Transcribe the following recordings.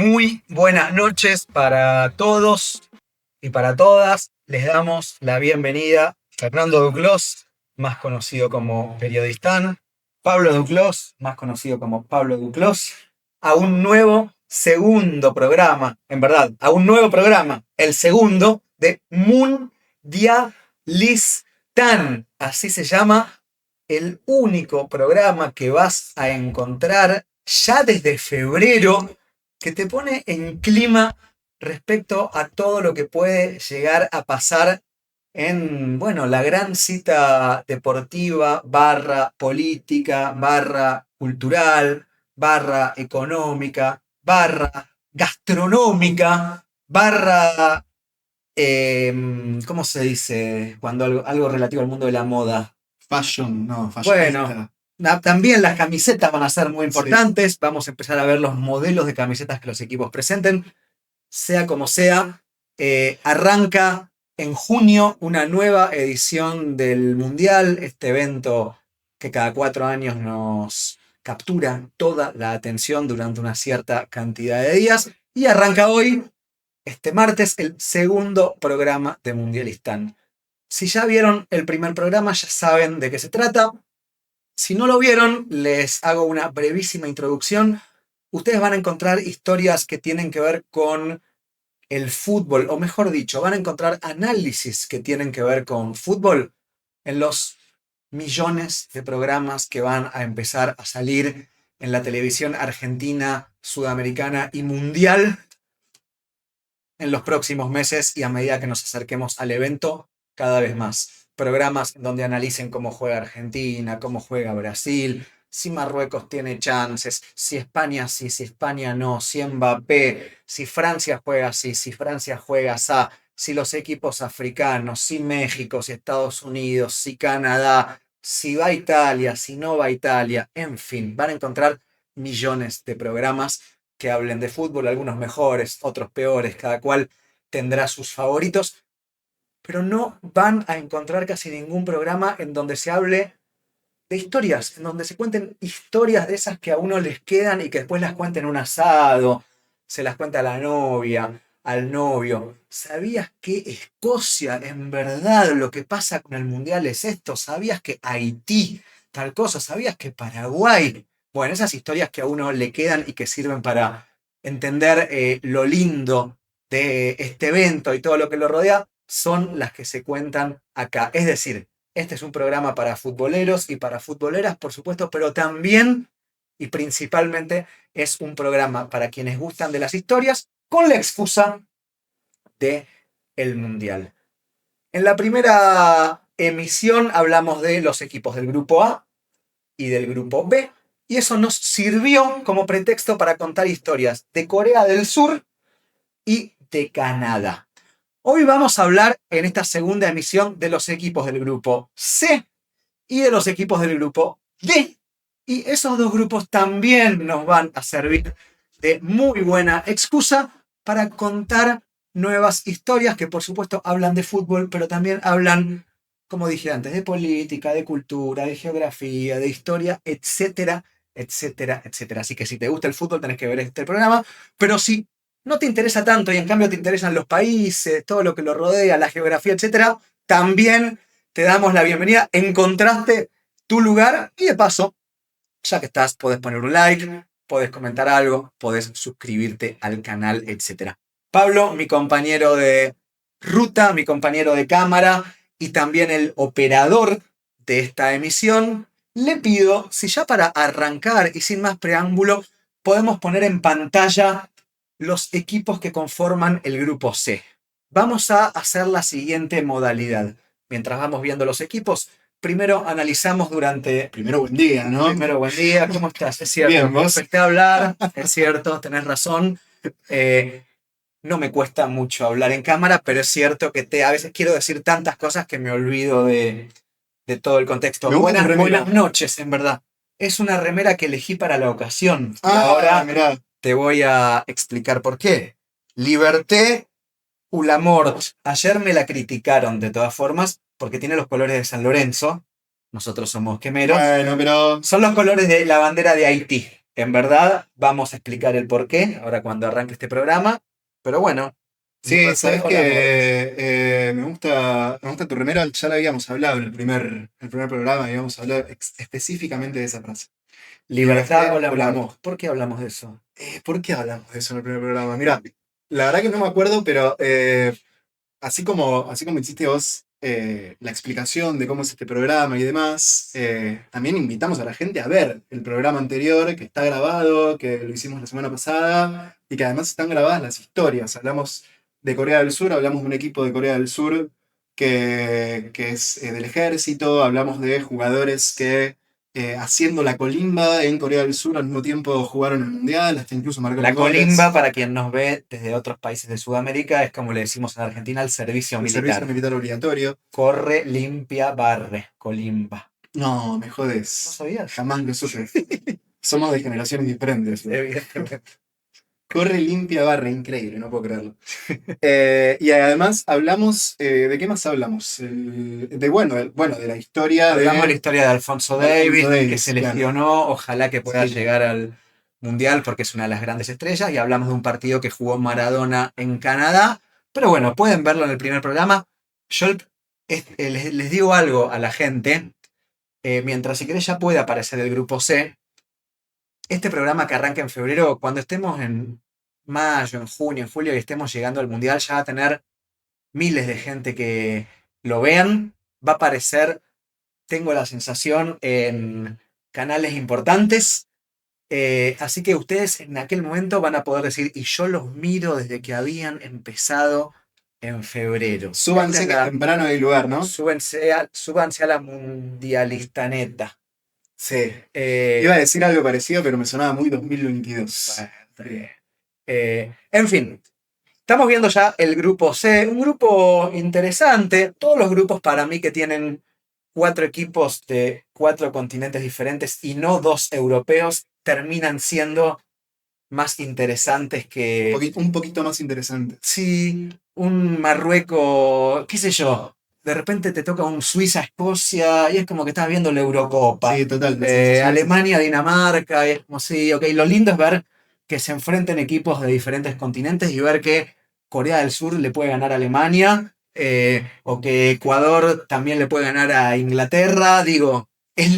Muy buenas noches para todos y para todas. Les damos la bienvenida a Fernando Duclos, más conocido como Periodistán, Pablo Duclos, más conocido como Pablo Duclos, a un nuevo segundo programa, en verdad, a un nuevo programa, el segundo de Mundialistán. Así se llama, el único programa que vas a encontrar ya desde febrero que te pone en clima respecto a todo lo que puede llegar a pasar en, bueno, la gran cita deportiva, barra política, barra cultural, barra económica, barra gastronómica, barra, ¿cómo se dice? Cuando algo relativo al mundo de la moda. Fashion, no, Bueno, también las camisetas van a ser muy importantes. Sí. Vamos a empezar a ver los modelos de camisetas que los equipos presenten. Sea como sea, arranca en junio una nueva edición del Mundial, este evento que cada 4 años nos captura toda la atención durante una cierta cantidad de días. Y arranca hoy, este martes, el segundo programa de Mundialistán. Si ya vieron el primer programa, ya saben de qué se trata. Si no lo vieron, les hago una brevísima introducción. Ustedes van a encontrar historias que tienen que ver con el fútbol, o mejor dicho, van a encontrar análisis que tienen que ver con fútbol en los millones de programas que van a empezar a salir en la televisión argentina, sudamericana y mundial en los próximos meses y a medida que nos acerquemos al evento, cada vez más. Programas donde analicen cómo juega Argentina, cómo juega Brasil, si Marruecos tiene chances, si España sí, si España no, si Mbappé, si Francia juega así, si Francia juega así, si los equipos africanos, si México, si Estados Unidos, si Canadá, si va Italia, si no va Italia, en fin, van a encontrar millones de programas que hablen de fútbol, algunos mejores, otros peores, cada cual tendrá sus favoritos, pero no van a encontrar casi ningún programa en donde se hable de historias, en donde se cuenten historias de esas que a uno les quedan y que después las cuenten en un asado, se las cuenta a la novia, al novio. ¿Sabías que Escocia, en verdad, lo que pasa con el Mundial es esto? ¿Sabías que Haití, tal cosa? ¿Sabías que Paraguay? Bueno, esas historias que a uno le quedan y que sirven para entender lo lindo de este evento y todo lo que lo rodea, son las que se cuentan acá. Es decir, este es un programa para futboleros y para futboleras, por supuesto, pero también y principalmente es un programa para quienes gustan de las historias con la excusa de el Mundial. En la primera emisión hablamos de los equipos del grupo A y del grupo B, y eso nos sirvió como pretexto para contar historias de Corea del Sur y de Canadá. Hoy vamos a hablar en esta segunda emisión de los equipos del grupo C y de los equipos del grupo D. Y esos dos grupos también nos van a servir de muy buena excusa para contar nuevas historias que por supuesto hablan de fútbol, pero también hablan, como dije antes, de política, de cultura, de geografía, de historia, etcétera, etcétera, etcétera. Así que si te gusta el fútbol tenés que ver este programa, pero si no te interesa tanto y en cambio te interesan los países, todo lo que lo rodea, la geografía, etcétera, también te damos la bienvenida. Encontraste tu lugar y de paso, ya que estás, podés poner un like, podés comentar algo, podés suscribirte al canal, etcétera. Pablo, mi compañero de ruta, mi compañero de cámara y también el operador de esta emisión, le pido si ya para arrancar y sin más preámbulo podemos poner en pantalla los equipos que conforman el grupo C. Vamos a hacer la siguiente modalidad. Mientras vamos viendo los equipos, primero analizamos durante... Primero buen día, ¿no? Primero buen día, ¿cómo estás? Es cierto, Bien, ¿vos? empecé a hablar, es cierto, tenés razón. No me cuesta mucho hablar en cámara, pero es cierto que a veces quiero decir tantas cosas que me olvido de todo el contexto. Buenas noches, en verdad. Es una remera que elegí para la ocasión. Y ahora mirá. Te voy a explicar por qué. Liberté ou la mort. Ayer me la criticaron de todas formas porque tiene los colores de San Lorenzo. Nosotros somos quemeros. Bueno, pero... Son los colores de la bandera de Haití. En verdad, vamos a explicar el porqué ahora cuando arranque este programa. Pero bueno. Sí, sabes hablamos. que me gusta tu remera, ya la habíamos hablado en el primer programa, habíamos hablado específicamente de esa frase. Libertad o la o muerte. ¿Por qué hablamos de eso? ¿Por qué hablamos de eso en el primer programa? Mira, la verdad que no me acuerdo, pero así como hiciste vos la explicación de cómo es este programa y demás, también invitamos a la gente a ver el programa anterior, que está grabado, que lo hicimos la semana pasada, y que además están grabadas las historias. Hablamos de Corea del Sur, hablamos de un equipo de Corea del Sur que es del ejército, hablamos de jugadores que haciendo la colimba en Corea del Sur al mismo tiempo jugaron el Mundial, hasta incluso marcaron La goles. colimba, para quien nos ve desde otros países de Sudamérica, es como le decimos en Argentina, el servicio El militar. servicio militar obligatorio. Corre, limpia, barre. Colimba. No, me ¿No jodes. sabías? Jamás lo supe. Somos de generaciones diferentes. Evidentemente. Corre, limpia, barra, increíble, no puedo creerlo. Y además hablamos, ¿de qué más hablamos? De la historia Hablamos de la historia de Alfonso Davis, que Davis, se claro. lesionó, ojalá que pueda Sí. llegar al Mundial porque es una de las grandes estrellas, y hablamos de un partido que jugó Maradona en Canadá, pero bueno, pueden verlo en el primer programa. Yo les digo algo a la gente, mientras si querés ya puede aparecer el grupo C. Este programa que arranca en febrero, cuando estemos en mayo, en junio, en julio y estemos llegando al Mundial, ya va a tener miles de gente que lo vean, va a aparecer, tengo la sensación, en canales importantes. Así que ustedes en aquel momento van a poder decir, y yo los miro desde que habían empezado en febrero. Súbanse que temprano hay lugar, ¿no? Súbanse a la mundialistaneta. Sí. Iba a decir algo parecido, pero me sonaba muy 2022. Bueno, está bien. En fin, estamos viendo ya el grupo C, un grupo interesante. Todos los grupos para mí que tienen 4 equipos de 4 continentes diferentes y no 2 europeos terminan siendo más interesantes que... Un poquito más interesante. Sí, un Marruecos, qué sé yo. De repente te toca un Suiza-Escocia y es como que estás viendo la Eurocopa. Sí, total. la sensación- Alemania-Dinamarca, y es como sí, ok. Lo lindo es ver que se enfrenten equipos de diferentes continentes y ver que Corea del Sur le puede ganar a Alemania, o que Ecuador también le puede ganar a Inglaterra. Digo,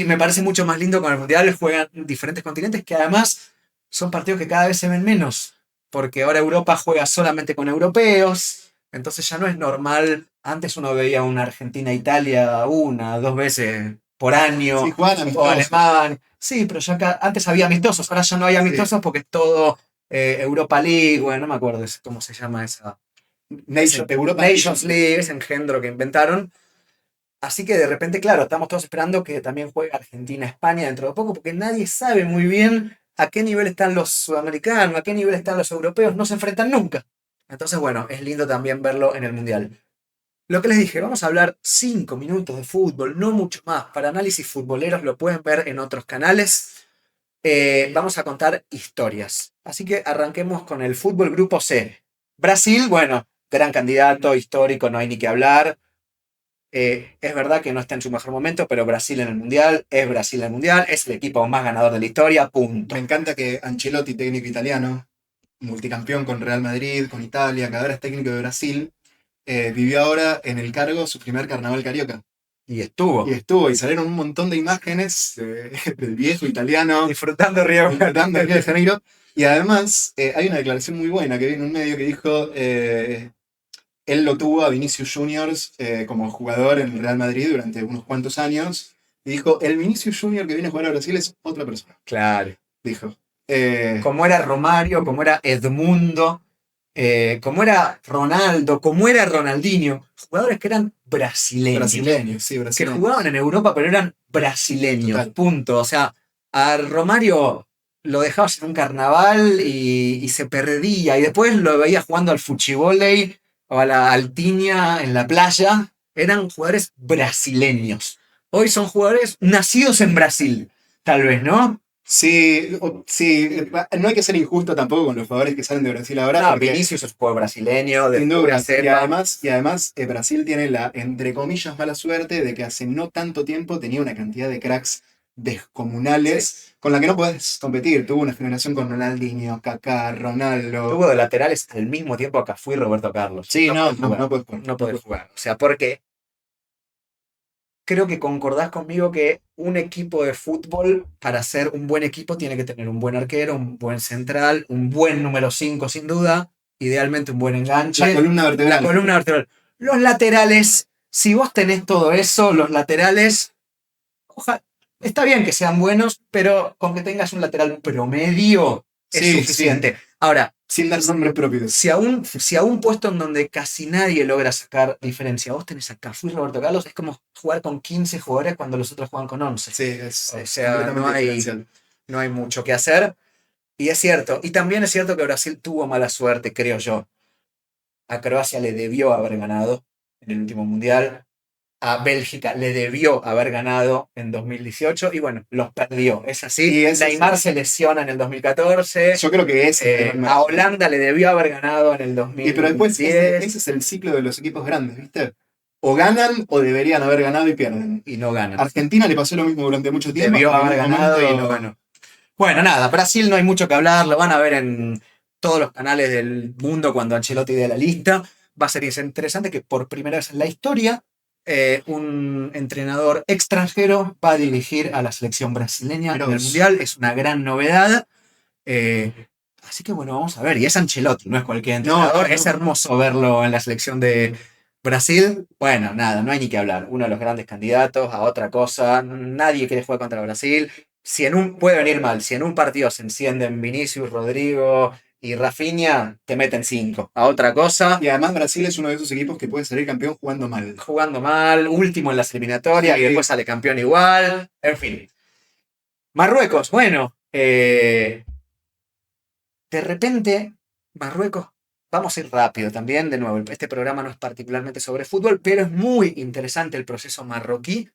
me parece mucho más lindo con el Mundial, juegan diferentes continentes que además son partidos que cada vez se ven menos, porque ahora Europa juega solamente con europeos, entonces ya no es normal. Antes uno veía una Argentina-Italia 2 veces por año, Sí, jugaban o amistosos. alemán. Sí, pero ya acá, antes había amistosos, ahora ya no hay amistosos porque es todo Europa League, bueno, no me acuerdo cómo se llama esa. Nations League, ese engendro que inventaron. Así que de repente, claro, estamos todos esperando que también juegue Argentina-España dentro de poco, porque nadie sabe muy bien a qué nivel están los sudamericanos, a qué nivel están los europeos, no se enfrentan nunca. Entonces, bueno, es lindo también verlo en el Mundial. Lo que les dije, vamos a hablar 5 minutos de fútbol, no mucho más. Para análisis futboleros lo pueden ver en otros canales. Vamos a contar historias. Así que arranquemos con el fútbol grupo C. Brasil, bueno, gran candidato, histórico, no hay ni que hablar. Es verdad que no está en su mejor momento, pero Brasil en el Mundial, es Brasil en el Mundial, es el equipo más ganador de la historia, punto. Me encanta que Ancelotti, técnico italiano, multicampeón con Real Madrid, con Italia, que ahora es técnico de Brasil, vivió ahora en el cargo su primer carnaval carioca. Y estuvo. Y salieron un montón de imágenes del viejo italiano Disfrutando Río. disfrutando en Río de Janeiro. Y además hay una declaración muy buena que vi en un medio que dijo, él lo tuvo a Vinicius Juniors como jugador en el Real Madrid durante unos cuantos años. Y dijo, el Vinicius Junior que viene a jugar a Brasil es otra persona. Claro. Dijo. Como era Romario, como era Edmundo, como era Ronaldo, como era Ronaldinho, jugadores que eran brasileños. Sí, Que brasileños. jugaban en Europa, pero eran brasileños. Total. Punto. O sea, a Romario lo dejabas en un carnaval y se perdía. Y después lo veías jugando al fuchivóley o a la altiña en la playa. Eran jugadores brasileños. Hoy son jugadores nacidos en Brasil, tal vez, ¿no? Sí, no hay que ser injusto tampoco con los jugadores que salen de Brasil ahora. No, porque, Vinicius es un jugador brasileño, de sin pura duda. cepa. Y además Brasil tiene la, entre comillas, mala suerte de que hace no tanto tiempo tenía una cantidad de cracks descomunales con la que no podés competir. Tuvo una generación con Ronaldinho, Kaká, Ronaldo. Tuvo de laterales al mismo tiempo a Cafú y Roberto Carlos. Sí, no podés jugar. podés jugar. No podés jugar. O sea, porque creo que concordás conmigo que un equipo de fútbol, para ser un buen equipo, tiene que tener un buen arquero, un buen central, un buen número 5 sin duda, idealmente un buen enganche. La columna vertebral. La columna vertebral. Los laterales, si vos tenés todo eso, los laterales, está bien que sean buenos, pero con que tengas un lateral promedio es Sí, suficiente. sí. Ahora, Sin dar nombres propios. si a un puesto en donde casi nadie logra sacar diferencia, vos tenés a Cafú y Roberto Carlos, es como jugar con 15 jugadores cuando los otros juegan con 11. Sí, es O sea, completamente diferencial. no hay mucho que hacer. Y es cierto. Y también es cierto que Brasil tuvo mala suerte, creo yo. A Croacia le debió haber ganado en el último mundial. A Bélgica le debió haber ganado en 2018 y bueno, los perdió. Es así. Neymar se lesiona en el 2014. Yo creo que es. A Holanda le debió haber ganado en el 2010. Pero después ese es el ciclo de los equipos grandes, ¿viste? O ganan o deberían haber ganado y pierden. Y no ganan. Argentina le pasó lo mismo durante mucho tiempo. Debió haber ganado y no ganó. Bueno, nada, Brasil no hay mucho que hablar. Lo van a ver en todos los canales del mundo cuando Ancelotti dé la lista. Va a ser interesante que por primera vez en la historia un entrenador extranjero va a dirigir a la selección brasileña en el Mundial. Es una gran novedad. Así que bueno, vamos a ver. Y es Ancelotti, no es cualquier entrenador. Es hermoso verlo en la selección de Brasil. Bueno, nada, no hay ni que hablar. Uno de los grandes candidatos a otra cosa. Nadie quiere jugar contra Brasil. Puede venir mal. Si en un partido se encienden Vinicius, Rodrigo y Rafinha, te meten 5. A otra cosa. Y además Brasil es uno de esos equipos que puede salir campeón jugando mal. Jugando mal, último en las eliminatorias y después sale campeón igual. En fin. Marruecos, bueno. De repente, Marruecos, vamos a ir rápido también. De nuevo, este programa no es particularmente sobre fútbol, pero es muy interesante el proceso marroquí,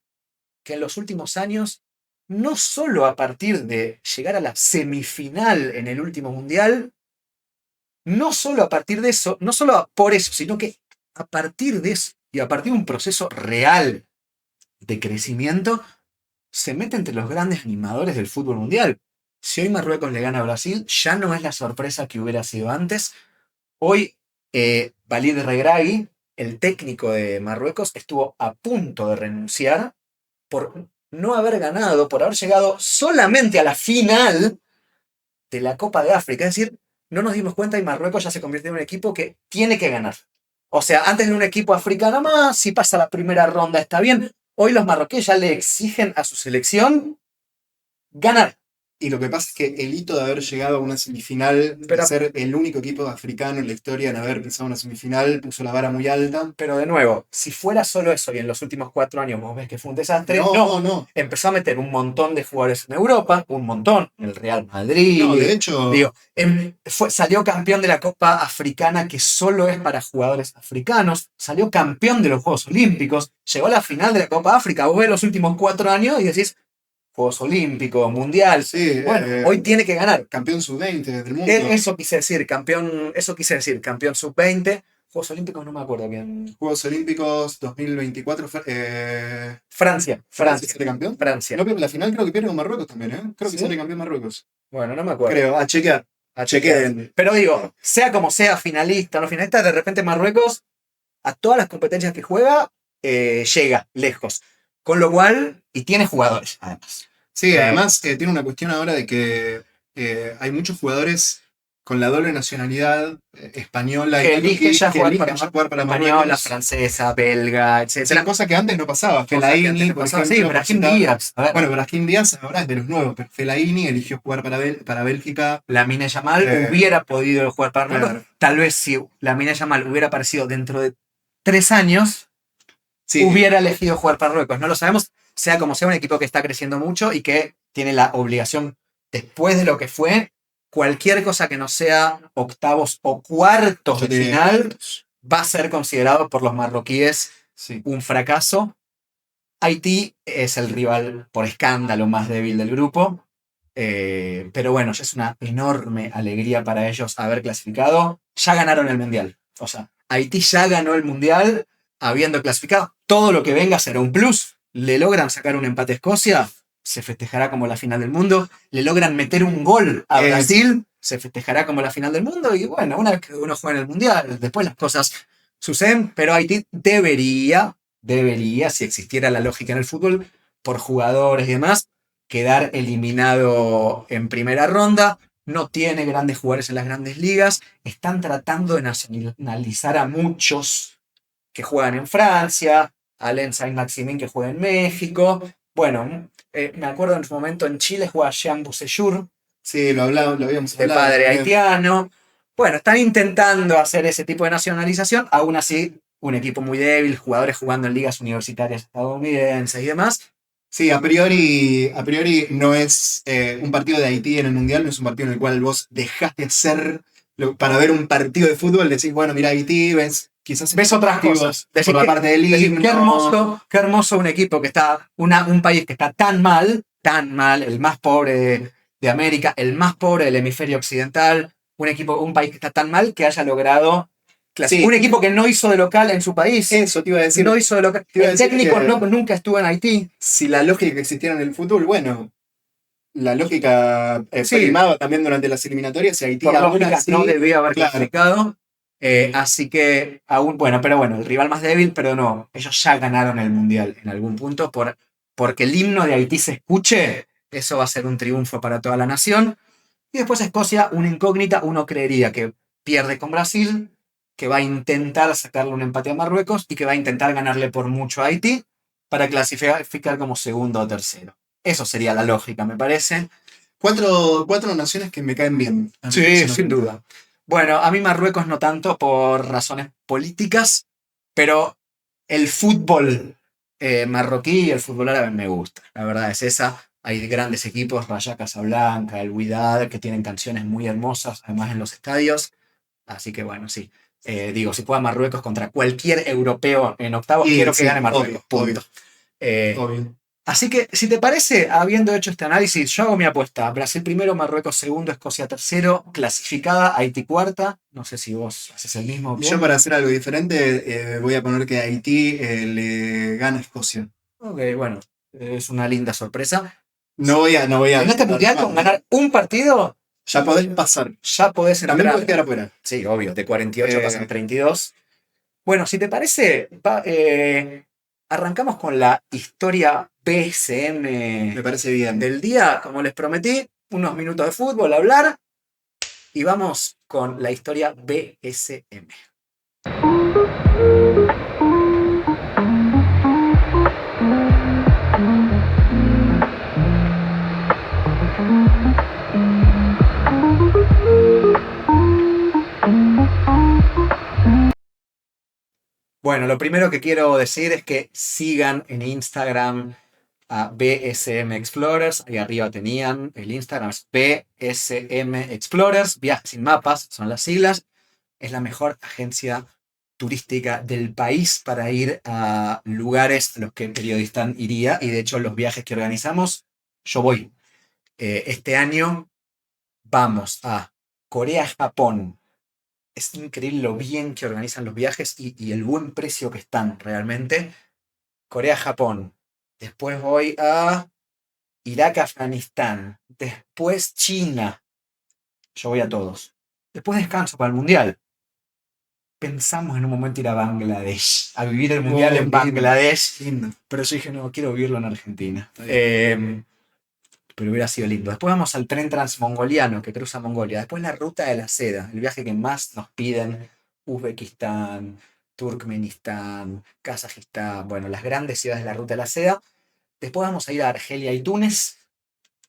que en los últimos años, no solo a partir de llegar a la semifinal en el último mundial, no solo a partir de eso, no solo por eso, sino que a partir de eso y a partir de un proceso real de crecimiento, se mete entre los grandes animadores del fútbol mundial. Si hoy Marruecos le gana a Brasil, ya no es la sorpresa que hubiera sido antes. Hoy, Walid Regragui, el técnico de Marruecos, estuvo a punto de renunciar por no haber ganado, por haber llegado solamente a la final de la Copa de África. Es decir, no nos dimos cuenta y Marruecos ya se convirtió en un equipo que tiene que ganar. O sea, antes de un equipo africano más, si pasa la primera ronda está bien. Hoy los marroquíes ya le exigen a su selección ganar. Y lo que pasa es que el hito de haber llegado a una semifinal, de ser el único equipo africano en la historia en haber pisado una semifinal, puso la vara muy alta. Pero de nuevo, si fuera solo eso y en los últimos 4 años vos ves que fue un desastre, no. Empezó a meter un montón de jugadores en Europa, un montón, en el Real Madrid. No, de hecho... salió campeón de la Copa Africana, que solo es para jugadores africanos, salió campeón de los Juegos Olímpicos, llegó a la final de la Copa África. Vos ves los últimos 4 años y decís, Juegos Olímpicos, Mundial. Sí, bueno, hoy tiene que ganar. Campeón sub-20 del mundo. Eso quise decir, campeón sub-20. Juegos Olímpicos no me acuerdo bien. Juegos Olímpicos 2024. Francia. ¿Sale campeón? Francia. No, pero la final creo que pierde con Marruecos también, ¿eh? Creo que sale campeón Marruecos. Bueno, no me acuerdo. Creo, a chequear. Pero digo, sea como sea, finalista o no finalista, de repente Marruecos, a todas las competencias que juega, llega lejos. Con lo cual, y tiene jugadores, además. Sí, además tiene una cuestión ahora de que hay muchos jugadores con la doble nacionalidad española que eligen ya jugar para española, Marruecos. Francesa, belga, etc. Es una cosa que antes no pasaba. Fellaini, por ejemplo. Sí, Brahim Díaz. Bueno, Brahim Díaz ahora es de los nuevos, pero Fellaini eligió jugar para Bélgica. Lamine Yamal hubiera podido jugar para Marruecos. Claro. Tal vez si Lamine Yamal hubiera aparecido dentro de 3 años, sí, hubiera elegido jugar para Marruecos. No lo sabemos, sea como sea, un equipo que está creciendo mucho y que tiene la obligación, después de lo que fue, cualquier cosa que no sea octavos o cuartos de final va a ser considerado por los marroquíes un fracaso. Haití es el rival por escándalo más débil del grupo, pero bueno, ya es una enorme alegría para ellos haber clasificado. Ya ganaron el Mundial. O sea, Haití ya ganó el Mundial habiendo clasificado. Todo lo que venga será un plus. Le logran sacar un empate a Escocia, se festejará como la final del mundo. Le logran meter un gol a Brasil, se festejará como la final del mundo. Y bueno, una vez que uno juega en el mundial, después las cosas suceden. Pero Haití debería, si existiera la lógica en el fútbol, por jugadores y demás, quedar eliminado en primera ronda. No tiene grandes jugadores en las grandes ligas. Están tratando de nacionalizar a muchos que juegan en Francia, a Alain Saint-Maximin que juega en México. Bueno, me acuerdo en su momento en Chile jugaba Jean Bousseyur, Sí, lo habíamos de hablado. padre haitiano. Bueno, están intentando hacer ese tipo de nacionalización, aún así un equipo muy débil, jugadores jugando en ligas universitarias estadounidenses y demás. Sí, a priori no es un partido de Haití en el Mundial, no es un partido en el cual vos dejás de hacer, para ver un partido de fútbol, decís, bueno, mira Haití, quizás ves otras cosas. por la parte del himno. Qué hermoso un equipo que está, un país que está tan mal, el más pobre de América, el más pobre del hemisferio occidental, un país que está tan mal que haya logrado un equipo que no hizo de local en su país. Eso te iba a decir. No hizo de local. El técnico nunca estuvo en Haití. Si la lógica que existiera en el fútbol, bueno, la lógica primaba también durante las eliminatorias y Haití no debía haber clasificado. Así que, pero bueno, el rival más débil, pero no, ellos ya ganaron el Mundial en algún punto. Porque el himno de Haití se escuche, eso va a ser un triunfo para toda la nación. Y después Escocia, una incógnita, uno creería que pierde con Brasil, que va a intentar sacarle un empate a Marruecos y que va a intentar ganarle por mucho a Haití para clasificar como segundo o tercero. Eso sería la lógica, me parece. Cuatro naciones que me caen bien. Sí, sin duda. Bueno, a mí Marruecos no tanto por razones políticas, pero el fútbol marroquí y el fútbol árabe me gusta. La verdad es esa. Hay grandes equipos, Raja Casablanca, el Wydad, que tienen canciones muy hermosas, además en los estadios. Así que bueno, sí. Si juega Marruecos contra cualquier europeo en octavos, quiero que gane Marruecos. Punto. Obvio. Así que, si te parece, habiendo hecho este análisis, yo hago mi apuesta. Brasil primero, Marruecos segundo, Escocia tercero, clasificada, Haití cuarta. No sé si vos haces el mismo. Yo para hacer algo diferente voy a poner que Haití le gana a Escocia. Ok, bueno, es una linda sorpresa. No voy a. En este mundial, con ganar un partido, ya podés pasar. Ya podés entrar. También podés quedar afuera. Sí, obvio, de 48 pasan 32. Bueno, si te parece, arrancamos con la historia BSM. Me parece bien. Del día, como les prometí, unos minutos de fútbol, hablar. Y vamos con la historia BSM. Bueno, lo primero que quiero decir es que sigan en Instagram a BSM Explorers. Ahí arriba tenían el Instagram, es BSM Explorers, Viajes sin Mapas, son las siglas. Es la mejor agencia turística del país para ir a lugares a los que el periodista iría. Y de hecho, los viajes que organizamos, yo voy. Este año vamos a Corea, Japón. Es increíble lo bien que organizan los viajes y el buen precio que están realmente. Corea, Japón. Después voy a Irak, Afganistán. Después China. Yo voy a todos. Después descanso para el Mundial. Pensamos en un momento ir a Bangladesh, a vivir el Mundial en Bangladesh. Lindo. Pero yo dije, no, quiero vivirlo en Argentina. Pero hubiera sido lindo. Después vamos al tren transmongoliano que cruza Mongolia. Después la ruta de la seda, el viaje que más nos piden. Uzbekistán, Turkmenistán, Kazajistán, bueno, las grandes ciudades de la ruta de la seda. Después vamos a ir a Argelia y Túnez.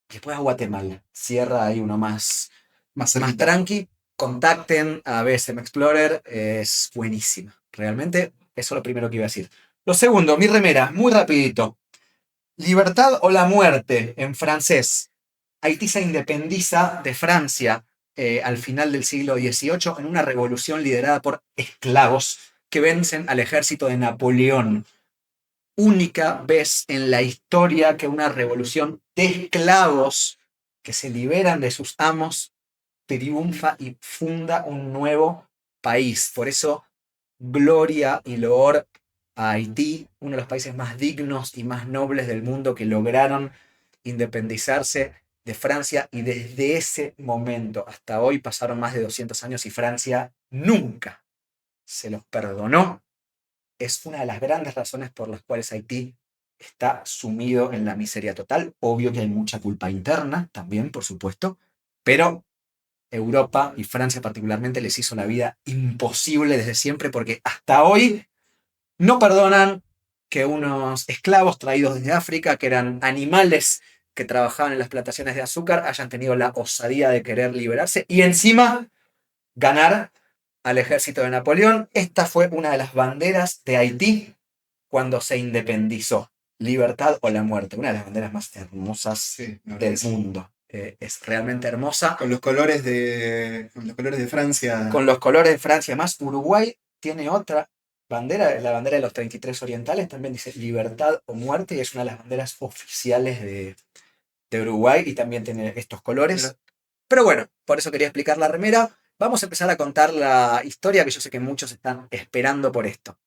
Después a Guatemala. Cierra ahí uno más tranqui. Contacten a BSM Explorer. Es buenísima. Realmente, eso es lo primero que iba a decir. Lo segundo, mi remera, muy rapidito. Libertad o la muerte, en francés. Haití se independiza de Francia al final del siglo XVIII en una revolución liderada por esclavos que vencen al ejército de Napoleón. Única vez en la historia que una revolución de esclavos que se liberan de sus amos triunfa y funda un nuevo país. Por eso, gloria y loor a Haití, uno de los países más dignos y más nobles del mundo que lograron independizarse de Francia y desde ese momento hasta hoy pasaron más de 200 años y Francia nunca se los perdonó. Es una de las grandes razones por las cuales Haití está sumido en la miseria total. Obvio que hay mucha culpa interna también, por supuesto, pero Europa y Francia particularmente les hizo la vida imposible desde siempre porque hasta hoy no perdonan que unos esclavos traídos desde África, que eran animales que trabajaban en las plantaciones de azúcar, hayan tenido la osadía de querer liberarse y encima ganar al ejército de Napoleón. Esta fue una de las banderas de Haití cuando se independizó. Libertad o la muerte. Una de las banderas más hermosas del mundo. Es realmente hermosa. Con los colores de Francia. Con los colores de Francia. Más Uruguay tiene otra bandera, la bandera de los 33 orientales, también dice libertad o muerte, y es una de las banderas oficiales de Uruguay y también tiene estos colores. Pero bueno, por eso quería explicar la remera. Vamos a empezar a contar la historia que yo sé que muchos están esperando por esto.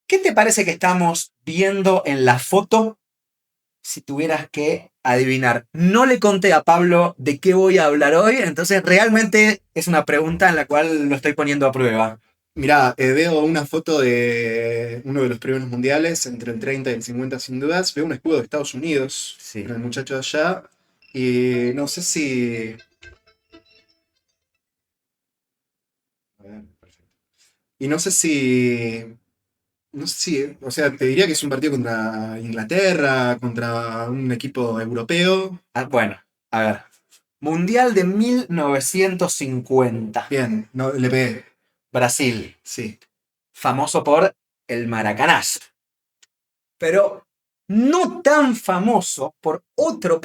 ¿Qué te parece que estamos viendo en la foto si tuvieras que adivinar? No le conté a Pablo de qué voy a hablar hoy, entonces realmente es una pregunta en la cual lo estoy poniendo a prueba. Mirá, veo una foto de uno de los primeros mundiales, entre el 30 y el 50 sin dudas. Veo un escudo de Estados Unidos, Sí. con el muchacho de allá. Y no sé si... A ver, perfecto. Y no sé si... No sé si... O sea, te diría que es un partido contra Inglaterra, contra un equipo europeo. Bueno, a ver. Mundial de 1950. Bien, no, le pegué. Brasil. Sí. Famoso por el maracanazo. Pero no tan famoso por otro...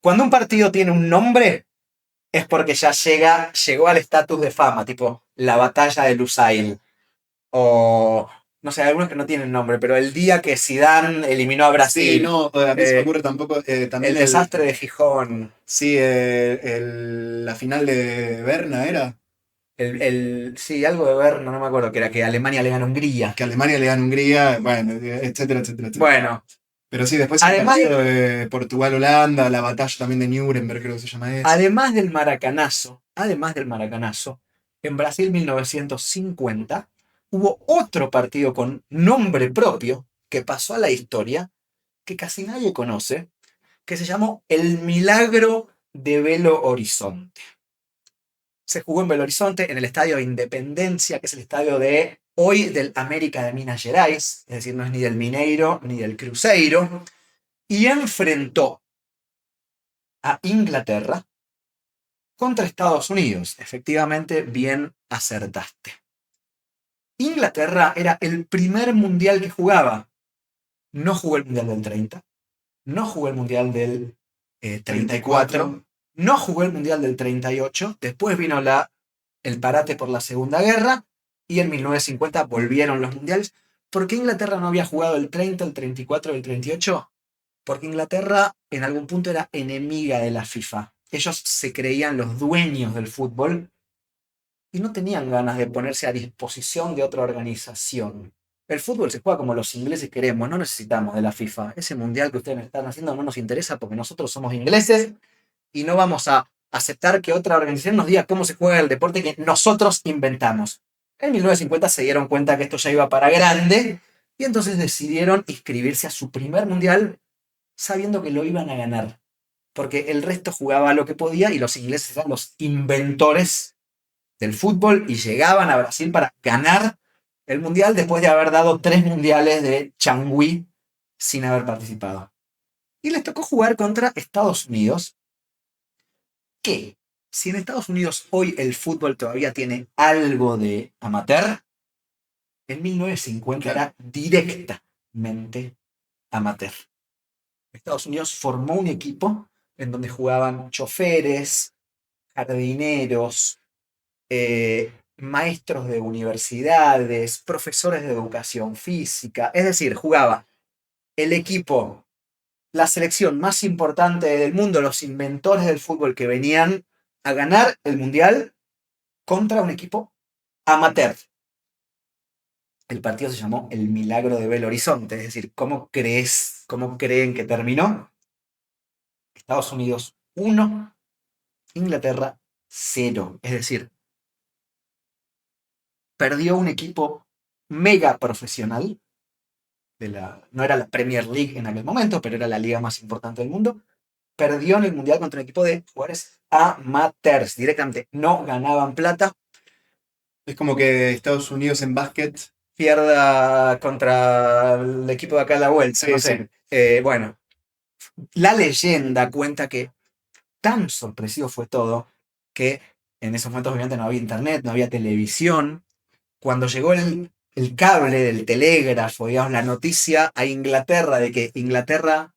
Cuando un partido tiene un nombre, es porque ya llegó al estatus de fama, tipo la batalla de Lusail. O, no sé, algunos que no tienen nombre, pero el día que Zidane eliminó a Brasil. Sí, no, a mí se me ocurre tampoco... también el desastre de Gijón. Sí, la final de Berna era. Sí, algo de ver, no me acuerdo, que era que Alemania le gana a Hungría. Que Alemania le gana a Hungría, bueno, etcétera, etcétera, etcétera. Bueno. Pero sí, después Además, el partido de Portugal-Holanda, la batalla también de Nuremberg, creo que se llama eso. Además del maracanazo, en Brasil 1950 hubo otro partido con nombre propio que pasó a la historia, que casi nadie conoce, que se llamó El Milagro de Belo Horizonte. Se jugó en Belo Horizonte, en el Estadio de Independencia, que es el estadio de hoy del América de Minas Gerais, es decir, no es ni del Mineiro ni del Cruzeiro, y enfrentó a Inglaterra contra Estados Unidos. Efectivamente, bien acertaste. Inglaterra era el primer mundial que jugaba. No jugó el mundial del 30, no jugó el mundial del 34, no jugó el mundial del 38, después vino el parate por la Segunda Guerra y en 1950 volvieron los mundiales. ¿Por qué Inglaterra no había jugado el 30, el 34 y el 38? Porque Inglaterra en algún punto era enemiga de la FIFA. Ellos se creían los dueños del fútbol y no tenían ganas de ponerse a disposición de otra organización. El fútbol se juega como los ingleses queremos, no necesitamos de la FIFA. Ese mundial que ustedes están haciendo no nos interesa porque nosotros somos ingleses y no vamos a aceptar que otra organización nos diga cómo se juega el deporte que nosotros inventamos. En 1950 se dieron cuenta que esto ya iba para grande y entonces decidieron inscribirse a su primer mundial sabiendo que lo iban a ganar. Porque el resto jugaba lo que podía y los ingleses eran los inventores del fútbol y llegaban a Brasil para ganar el mundial después de haber dado 3 mundiales de changüí sin haber participado. Y les tocó jugar contra Estados Unidos, que si en Estados Unidos hoy el fútbol todavía tiene algo de amateur, en 1950 era directamente amateur. Estados Unidos formó un equipo en donde jugaban choferes, jardineros, maestros de universidades, profesores de educación física. Es decir, jugaba el equipo, la selección más importante del mundo, los inventores del fútbol que venían a ganar el mundial contra un equipo amateur. El partido se llamó El Milagro de Belo Horizonte, es decir, ¿cómo creen que terminó? Estados Unidos 1, Inglaterra 0. Es decir, perdió un equipo mega profesional. No era la Premier League en aquel momento, pero era la liga más importante del mundo. Perdió en el Mundial contra un equipo de jugadores amateurs. Directamente no ganaban plata. Es como que Estados Unidos en básquet. Pierda contra el equipo de acá a la vuelta. Sí, no sé. Bueno, la leyenda cuenta que tan sorpresivo fue todo que en esos momentos obviamente no había internet, no había televisión. Cuando llegó el cable del telégrafo, digamos, la noticia a Inglaterra de que Inglaterra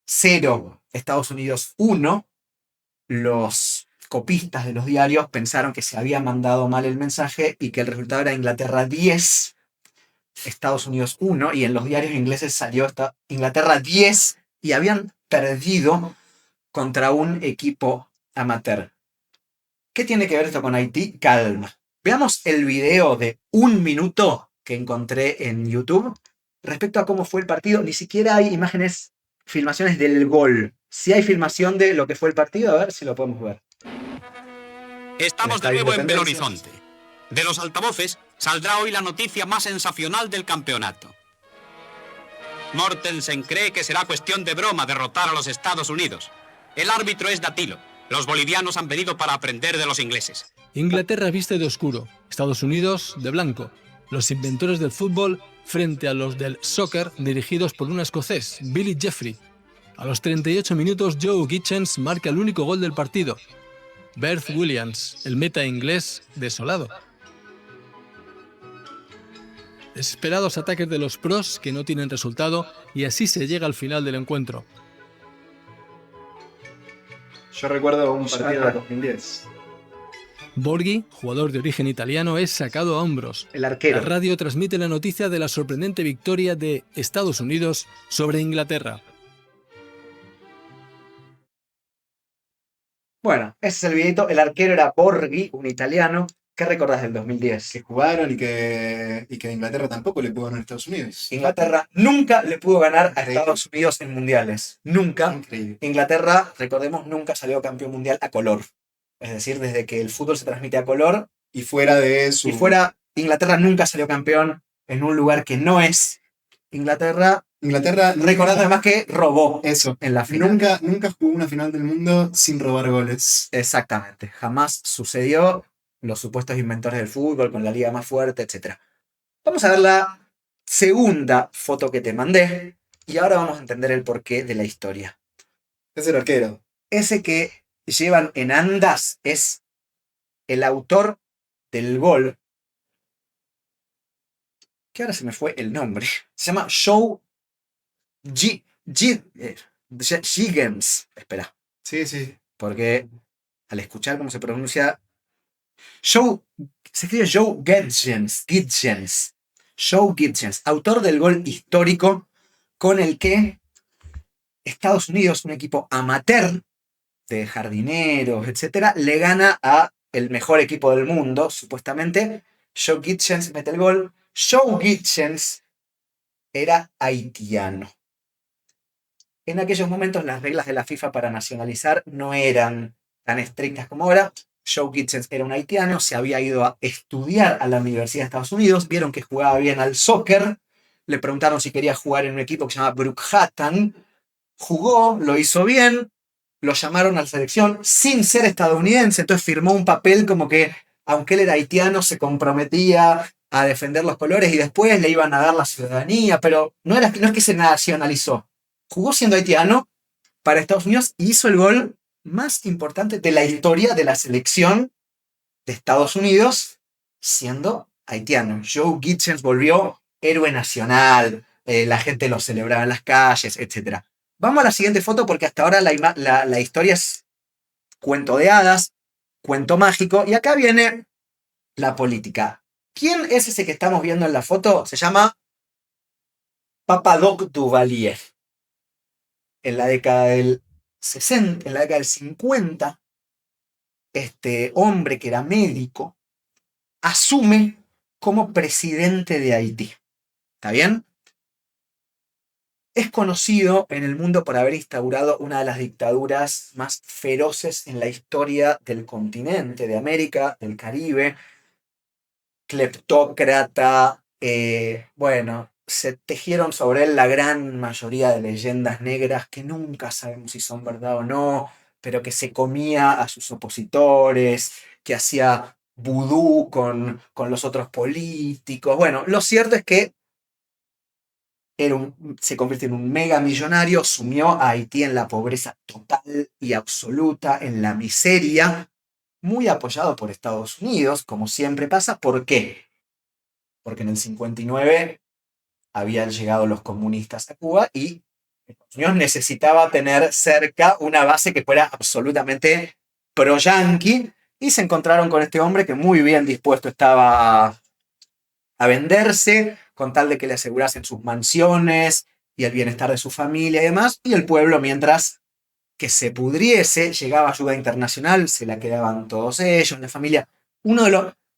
0, Estados Unidos 1, los copistas de los diarios pensaron que se había mandado mal el mensaje y que el resultado era Inglaterra 10, Estados Unidos 1, y en los diarios ingleses salió Inglaterra 10 y habían perdido contra un equipo amateur. ¿Qué tiene que ver esto con Haití? Calma. Veamos el video de 1 minuto que encontré en YouTube respecto a cómo fue el partido. Ni siquiera hay imágenes, filmaciones del gol. Si hay filmación de lo que fue el partido, a ver si lo podemos ver. Estamos de nuevo en Belo Horizonte. De los altavoces saldrá hoy la noticia más sensacional del campeonato. Mortensen cree que será cuestión de broma derrotar a los Estados Unidos. El árbitro es Datilo. Los bolivianos han venido para aprender de los ingleses. Inglaterra viste de oscuro, Estados Unidos de blanco. Los inventores del fútbol frente a los del soccer dirigidos por un escocés, Billy Jeffrey. A los 38 minutos Joe Gittens marca el único gol del partido. Bert Williams, el meta inglés, desolado. Desesperados ataques de los pros que no tienen resultado y así se llega al final del encuentro. Yo recuerdo un partido de 2010. Borghi, jugador de origen italiano, es sacado a hombros. El arquero. La radio transmite la noticia de la sorprendente victoria de Estados Unidos sobre Inglaterra. Bueno, ese es el videito. El arquero era Borghi, un italiano. ¿Qué recordás del 2010? Que jugaron y que Inglaterra tampoco le pudo ganar a Estados Unidos. Inglaterra nunca le pudo ganar a Estados Unidos en mundiales. Nunca. Increíble. Inglaterra, recordemos, nunca salió campeón mundial a color. Es decir, desde que el fútbol se transmite a color. Y fuera de eso. Y fuera, Inglaterra nunca salió campeón en un lugar que no es Inglaterra. Recordando además que robó eso en la final. Nunca jugó una final del mundo sin robar goles. Exactamente. Jamás sucedió. Los supuestos inventores del fútbol con la liga más fuerte, etc. Vamos a ver la segunda foto que te mandé y ahora vamos a entender el porqué de la historia. Es el arquero. Ese que llevan en andas es el autor del gol, que ahora se me fue el nombre. Se llama Joe Gittens. Espera. Sí. Porque al escuchar cómo se pronuncia se escribe Joe Gittens. Joe Gittens, autor del gol histórico con el que Estados Unidos, un equipo amateur de jardineros, etc., le gana a el mejor equipo del mundo, supuestamente. Joe Gittens mete el gol. Joe Gittens era haitiano. En aquellos momentos las reglas de la FIFA para nacionalizar no eran tan estrictas como ahora. Joe Gittens era un haitiano, se había ido a estudiar a la Universidad de Estados Unidos, vieron que jugaba bien al soccer, le preguntaron si quería jugar en un equipo que se llama Brookhaven, jugó, lo hizo bien, lo llamaron a la selección sin ser estadounidense, entonces firmó un papel como que, aunque él era haitiano, se comprometía a defender los colores y después le iban a dar la ciudadanía, pero no es que se nacionalizó. Jugó siendo haitiano para Estados Unidos y hizo el gol más importante de la historia de la selección de Estados Unidos siendo haitiano. Joe Gittens volvió héroe nacional, la gente lo celebraba en las calles, etc. Vamos a la siguiente foto porque hasta ahora la historia es cuento de hadas, cuento mágico, y acá viene la política. ¿Quién es ese que estamos viendo en la foto? Se llama Papadoc Duvalier. En la década del 60, en la década del 50, este hombre que era médico asume como presidente de Haití. ¿Está bien? Es conocido en el mundo por haber instaurado una de las dictaduras más feroces en la historia del continente, de América, del Caribe. Cleptócrata, bueno, se tejieron sobre él la gran mayoría de leyendas negras que nunca sabemos si son verdad o no, pero que se comía a sus opositores, que hacía vudú con los otros políticos. Bueno, lo cierto es que se convirtió en un mega millonario, sumió a Haití en la pobreza total y absoluta, en la miseria, muy apoyado por Estados Unidos, como siempre pasa. ¿Por qué? Porque en el 59 habían llegado los comunistas a Cuba y Estados Unidos necesitaba tener cerca una base que fuera absolutamente pro-yanqui, y se encontraron con este hombre que muy bien dispuesto estaba a venderse con tal de que le asegurasen sus mansiones y el bienestar de su familia y demás, y el pueblo, mientras que se pudriese, llegaba ayuda internacional, se la quedaban todos ellos, la familia.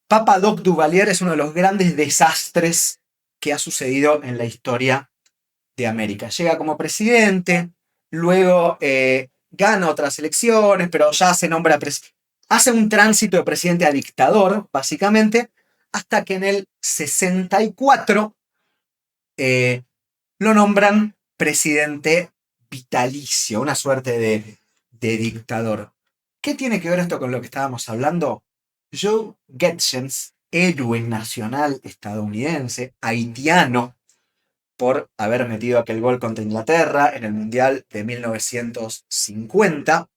Papa Doc Duvalier es uno de los grandes desastres que ha sucedido en la historia de América. Llega como presidente, luego gana otras elecciones, pero ya se nombra hace un tránsito de presidente a dictador, básicamente, hasta que en el 64 lo nombran presidente vitalicio, una suerte de dictador. ¿Qué tiene que ver esto con lo que estábamos hablando? Joe Getchens, héroe nacional estadounidense, haitiano, por haber metido aquel gol contra Inglaterra en el Mundial de 1950.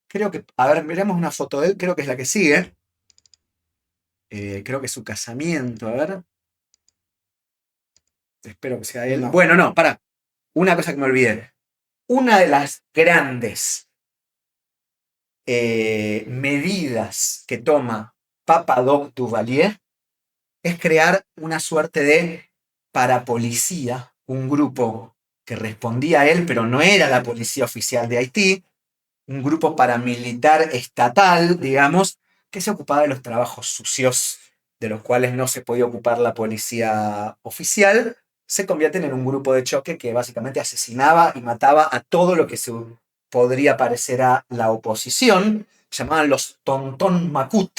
Creo que, a ver, miremos una foto de él, creo que es la que sigue. Creo que es su casamiento, a ver. Espero que sea él. No. Bueno, no, pará. Una cosa que me olvidé. Una de las grandes medidas que toma Papa Doc Duvalier es crear una suerte de parapolicía, un grupo que respondía a él, pero no era la policía oficial de Haití, un grupo paramilitar estatal, digamos, que se ocupaba de los trabajos sucios de los cuales no se podía ocupar la policía oficial. Se convierten en un grupo de choque que básicamente asesinaba y mataba a todo lo que se podría parecer a la oposición. Llamaban los Tonton Macut.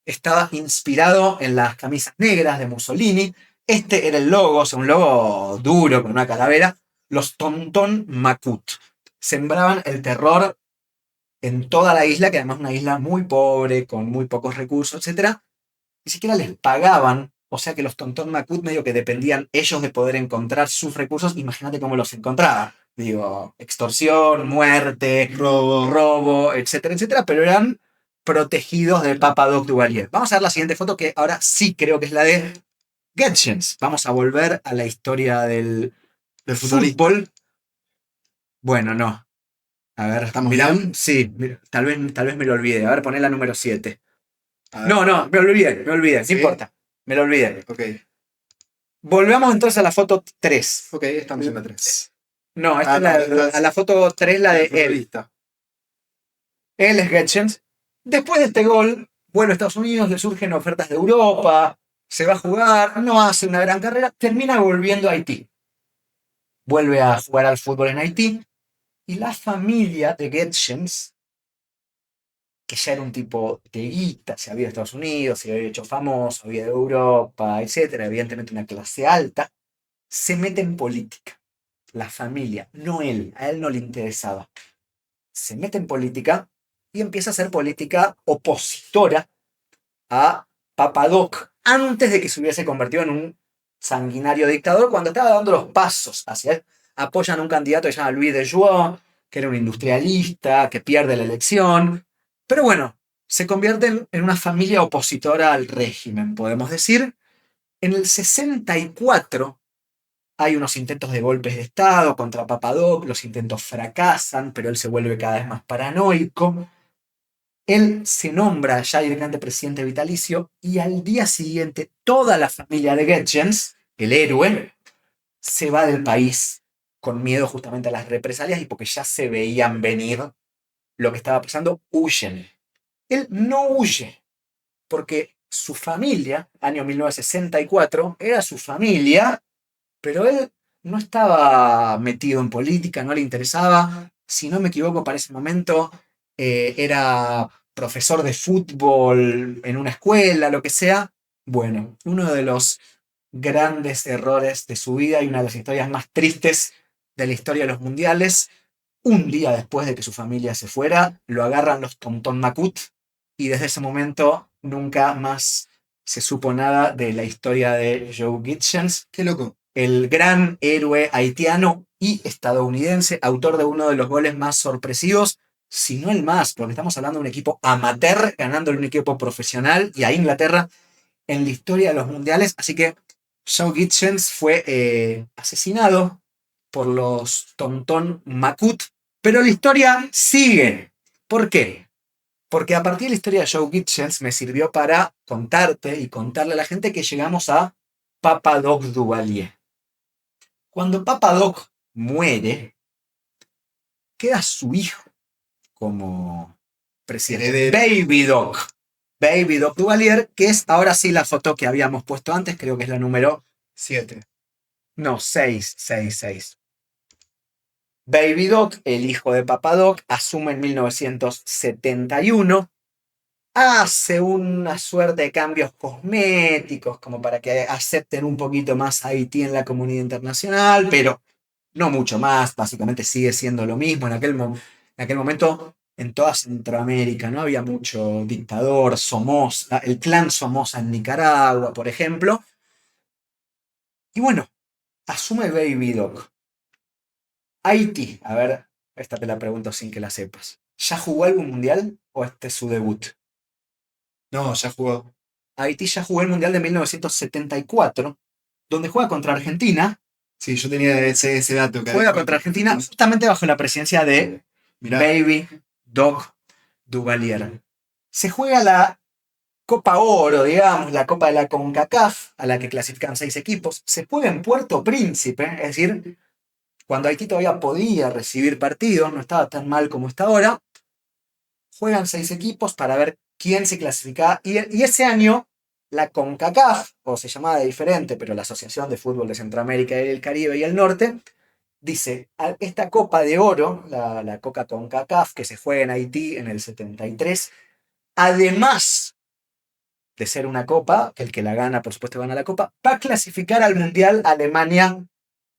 Estaba inspirado en las camisas negras de Mussolini. Este era el logo, o sea, un logo duro con una calavera. Los Tonton Macut. Sembraban el terror en toda la isla, que además es una isla muy pobre, con muy pocos recursos, etc. Ni siquiera les pagaban, o sea que los Tonton Macut medio que dependían ellos de poder encontrar sus recursos. Imagínate cómo los encontraban. Digo, extorsión, muerte, robo, etcétera, etcétera, pero eran protegidos del Papa Doc Duvalier. Vamos a ver la siguiente foto, que ahora sí creo que es la de Getchens. Vamos a volver a la historia del fútbol. Bueno, no. A ver, ¿estamos mirá, bien? sí, tal vez me lo olvidé. A ver, poné la número 7. No, me olvidé, ¿Sí? no importa. Me lo olvidé. Ok, Volvamos entonces a la foto 3. ok, estamos en la 3. No, esta es a la foto 3, la de él. Él es Getchens. Después de este gol, vuelve a Estados Unidos, le surgen ofertas de Europa, se va a jugar, no hace una gran carrera, termina volviendo a Haití. Vuelve a jugar al fútbol en Haití, y la familia de Getchens, que ya era un tipo de guita, se había ido a Estados Unidos, se había hecho famoso, había de Europa, etcétera, evidentemente una clase alta, se mete en política. La familia, no él, a él no le interesaba. Se mete en política y empieza a hacer política opositora a Papa Doc, antes de que se hubiese convertido en un sanguinario dictador, cuando estaba dando los pasos hacia él. Apoyan a un candidato que se llama Louis de Joux, que era un industrialista, que pierde la elección. Pero bueno, se convierten en una familia opositora al régimen, podemos decir. En el 64 hay unos intentos de golpes de Estado contra Papa Doc, los intentos fracasan, pero él se vuelve cada vez más paranoico. Él se nombra ya directamente presidente vitalicio, y al día siguiente toda la familia de Getchens, el héroe, se va del país con miedo justamente a las represalias y porque ya se veían venir lo que estaba pasando. Huyen. Él no huye porque su familia, año 1964, era su familia, pero él no estaba metido en política, no le interesaba. Si no me equivoco, para ese momento era profesor de fútbol en una escuela, lo que sea. Bueno, uno de los grandes errores de su vida y una de las historias más tristes de la historia de los mundiales. Un día después de que su familia se fuera, lo agarran los Tonton Makut y desde ese momento nunca más se supo nada de la historia de Joe Gitchens, Qué loco. el gran héroe haitiano y estadounidense, autor de uno de los goles más sorpresivos, si no el más, porque estamos hablando de un equipo amateur ganándole un equipo profesional y a Inglaterra en la historia de los mundiales. Así que Joe Gitchens fue asesinado por los Tonton Makut, pero la historia sigue. ¿Por qué? Porque a partir de la historia de Joe Gitchens me sirvió para contarte y contarle a la gente que llegamos a Papa Doc Duvalier. Cuando Papa Doc muere, queda su hijo como presidente. Baby Doc. Baby Doc Duvalier, que es ahora sí la foto que habíamos puesto antes, creo que es la número 7. No, 6. Baby Doc, el hijo de Papa Doc, asume en 1971, hace una suerte de cambios cosméticos como para que acepten un poquito más a Haití en la comunidad internacional, pero no mucho más, básicamente sigue siendo lo mismo. En aquel momento, en toda Centroamérica, no había mucho dictador, Somoza, el clan Somoza en Nicaragua, por ejemplo. Y bueno, asume Baby Doc. Haití, a ver, esta te la pregunto sin que la sepas. ¿Ya jugó algún mundial o este es su debut? No, ya jugó. Haití ya jugó el mundial de 1974, donde juega contra Argentina. Sí, yo tenía ese dato. Juega contra Argentina justamente bajo la presencia de Mirá. Baby Doc Duvalier. Se juega la Copa Oro, digamos, la Copa de la CONCACAF, a la que clasifican 6 equipos. Se juega en Puerto Príncipe, es decir, cuando Haití todavía podía recibir partidos, no estaba tan mal como está ahora. Juegan 6 equipos para ver quién se clasificaba. Y ese año, la CONCACAF, o se llamaba diferente, pero la Asociación de Fútbol de Centroamérica y el Caribe y el Norte, dice, esta Copa de Oro, la Copa CONCACAF, que se juega en Haití en el 73, además de ser una copa, que el que la gana, por supuesto, gana la copa, va a clasificar al Mundial Alemania.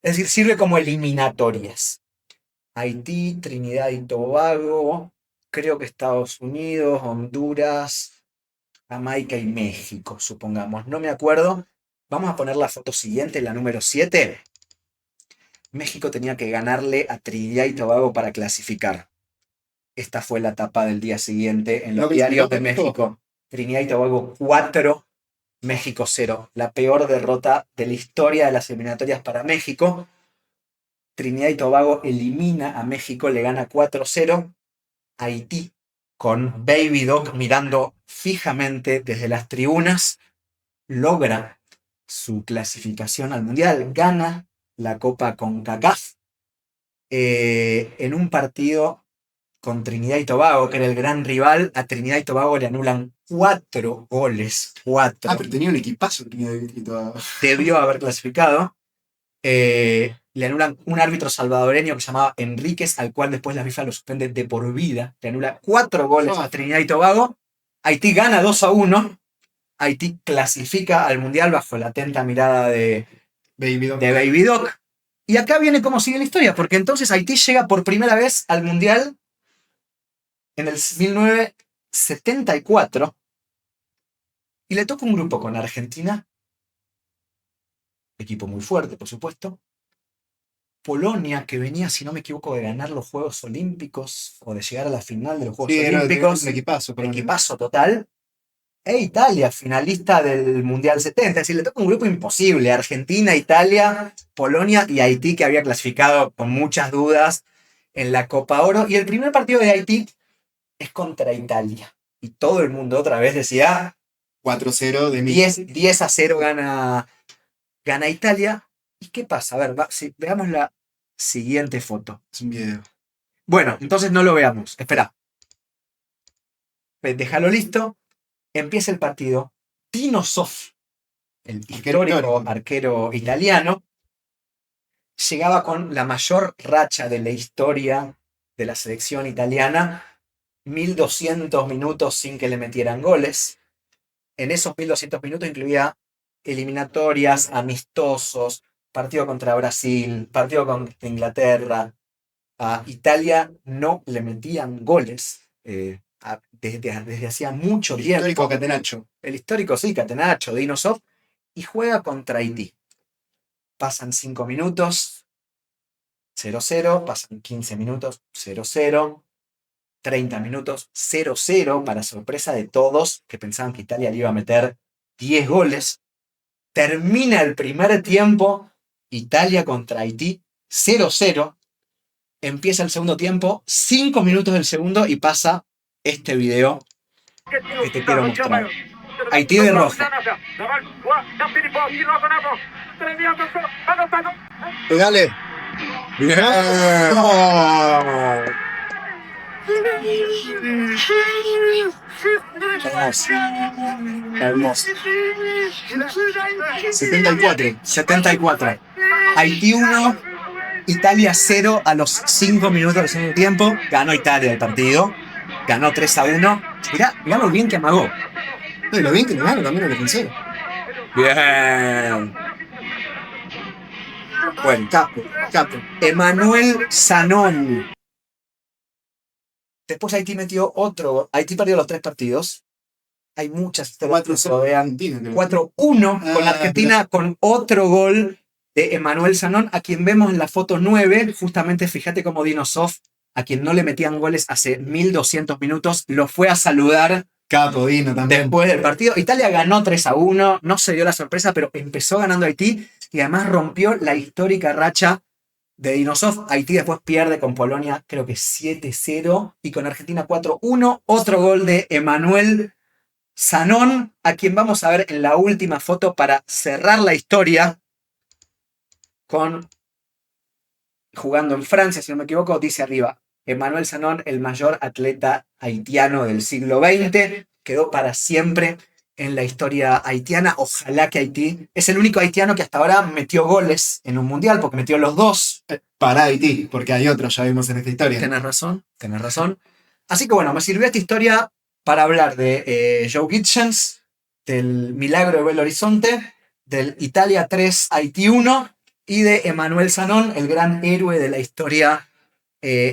Es decir, sirve como eliminatorias. Haití, Trinidad y Tobago, creo que Estados Unidos, Honduras, Jamaica y México, supongamos. No me acuerdo. Vamos a poner la foto siguiente, la número 7. México tenía que ganarle a Trinidad y Tobago para clasificar. Esta fue la etapa del día siguiente en los diarios de México. Trinidad y Tobago 4, México 0. La peor derrota de la historia de las eliminatorias para México. Trinidad y Tobago elimina a México, le gana 4-0. Haití, con Baby Doc mirando fijamente desde las tribunas, logra su clasificación al Mundial, gana la Copa CONCACAF en un partido con Trinidad y Tobago, que era el gran rival. A Trinidad y Tobago le anulan 4 goles. 4. Ah, pero tenía un equipazo Trinidad y Tobago. Debió haber clasificado. Le anulan un árbitro salvadoreño que se llamaba Enríquez, al cual después la FIFA lo suspende de por vida. Le anula 4 goles a Trinidad y Tobago. Haití gana 2-1. Haití clasifica al Mundial bajo la atenta mirada de Baby Doc. Y acá viene cómo sigue la historia, porque entonces Haití llega por primera vez al Mundial en el 1974 y le toca un grupo con Argentina, equipo muy fuerte, por supuesto. Polonia, que venía, si no me equivoco, de ganar los Juegos Olímpicos o de llegar a la final de los Juegos Olímpicos. Un equipazo total. E Italia, finalista del Mundial 70. Es decir, le toca un grupo imposible. Argentina, Italia, Polonia y Haití, que había clasificado con muchas dudas en la Copa Oro. Y el primer partido de Haití es contra Italia. Y todo el mundo otra vez decía 4-0 de mí. 10-0 gana Italia. ¿Y qué pasa? A ver, veamos la siguiente foto. Es un video. Bueno, entonces no lo veamos. Espera. Déjalo listo. Empieza el partido. Tino Zoff, el histórico arquero italiano, llegaba con la mayor racha de la historia de la selección italiana, 1200 minutos sin que le metieran goles. En esos 1200 minutos incluía eliminatorias, amistosos, partido contra Brasil, partido contra Inglaterra. A Italia no le metían goles desde hacía mucho tiempo. Histórico Catenaccio. El histórico, sí, Catenaccio, Dinosoft, y juega contra Haití. Pasan 5 minutos, 0-0, pasan 15 minutos, 0-0, 30 minutos, 0-0, para sorpresa de todos, que pensaban que Italia le iba a meter 10 goles. Termina el primer tiempo, Italia contra Haití, 0-0. Empieza el segundo tiempo, 5 minutos del segundo, y pasa este video que te quiero mostrar. Haití de rojo. Pegale. Bien. Hermoso. 74. Haití 1, Italia 0 a los 5 minutos del segundo tiempo. Ganó Italia el partido. Ganó 3-1. Mirá lo bien que amagó. No, y lo bien que le ganaron también al defensor. Bien. Bueno, capo. Emmanuel Sanon. Después Haití metió otro. Haití perdió los 3 partidos. Hay muchas historias que se rodean. 4-1 con la Argentina, con otro gol de Emmanuel Sanon, a quien vemos en la foto 9. Justamente, fíjate cómo Dinosoft, a quien no le metían goles hace 1200 minutos, lo fue a saludar. Capo, Dino también. Después del partido, Italia ganó 3-1, no se dio la sorpresa, pero empezó ganando Haití y además rompió la histórica racha de Dinosoft. Haití después pierde con Polonia, creo que 7-0, y con Argentina 4-1. Otro gol de Emmanuel Sanon, a quien vamos a ver en la última foto para cerrar la historia, jugando en Francia, si no me equivoco, dice arriba: Emmanuel Sanon, el mayor atleta haitiano del siglo XX, quedó para siempre en la historia haitiana. Ojalá que Haití... Es el único haitiano que hasta ahora metió goles en un mundial, porque metió los 2. Para Haití, porque hay otros, ya vimos en esta historia. Tenés razón. Así que bueno, me sirvió esta historia para hablar de Joe Gitchens, del milagro de Belo Horizonte, del Italia 3, Haití 1, y de Emmanuel Sanon, el gran héroe de la historia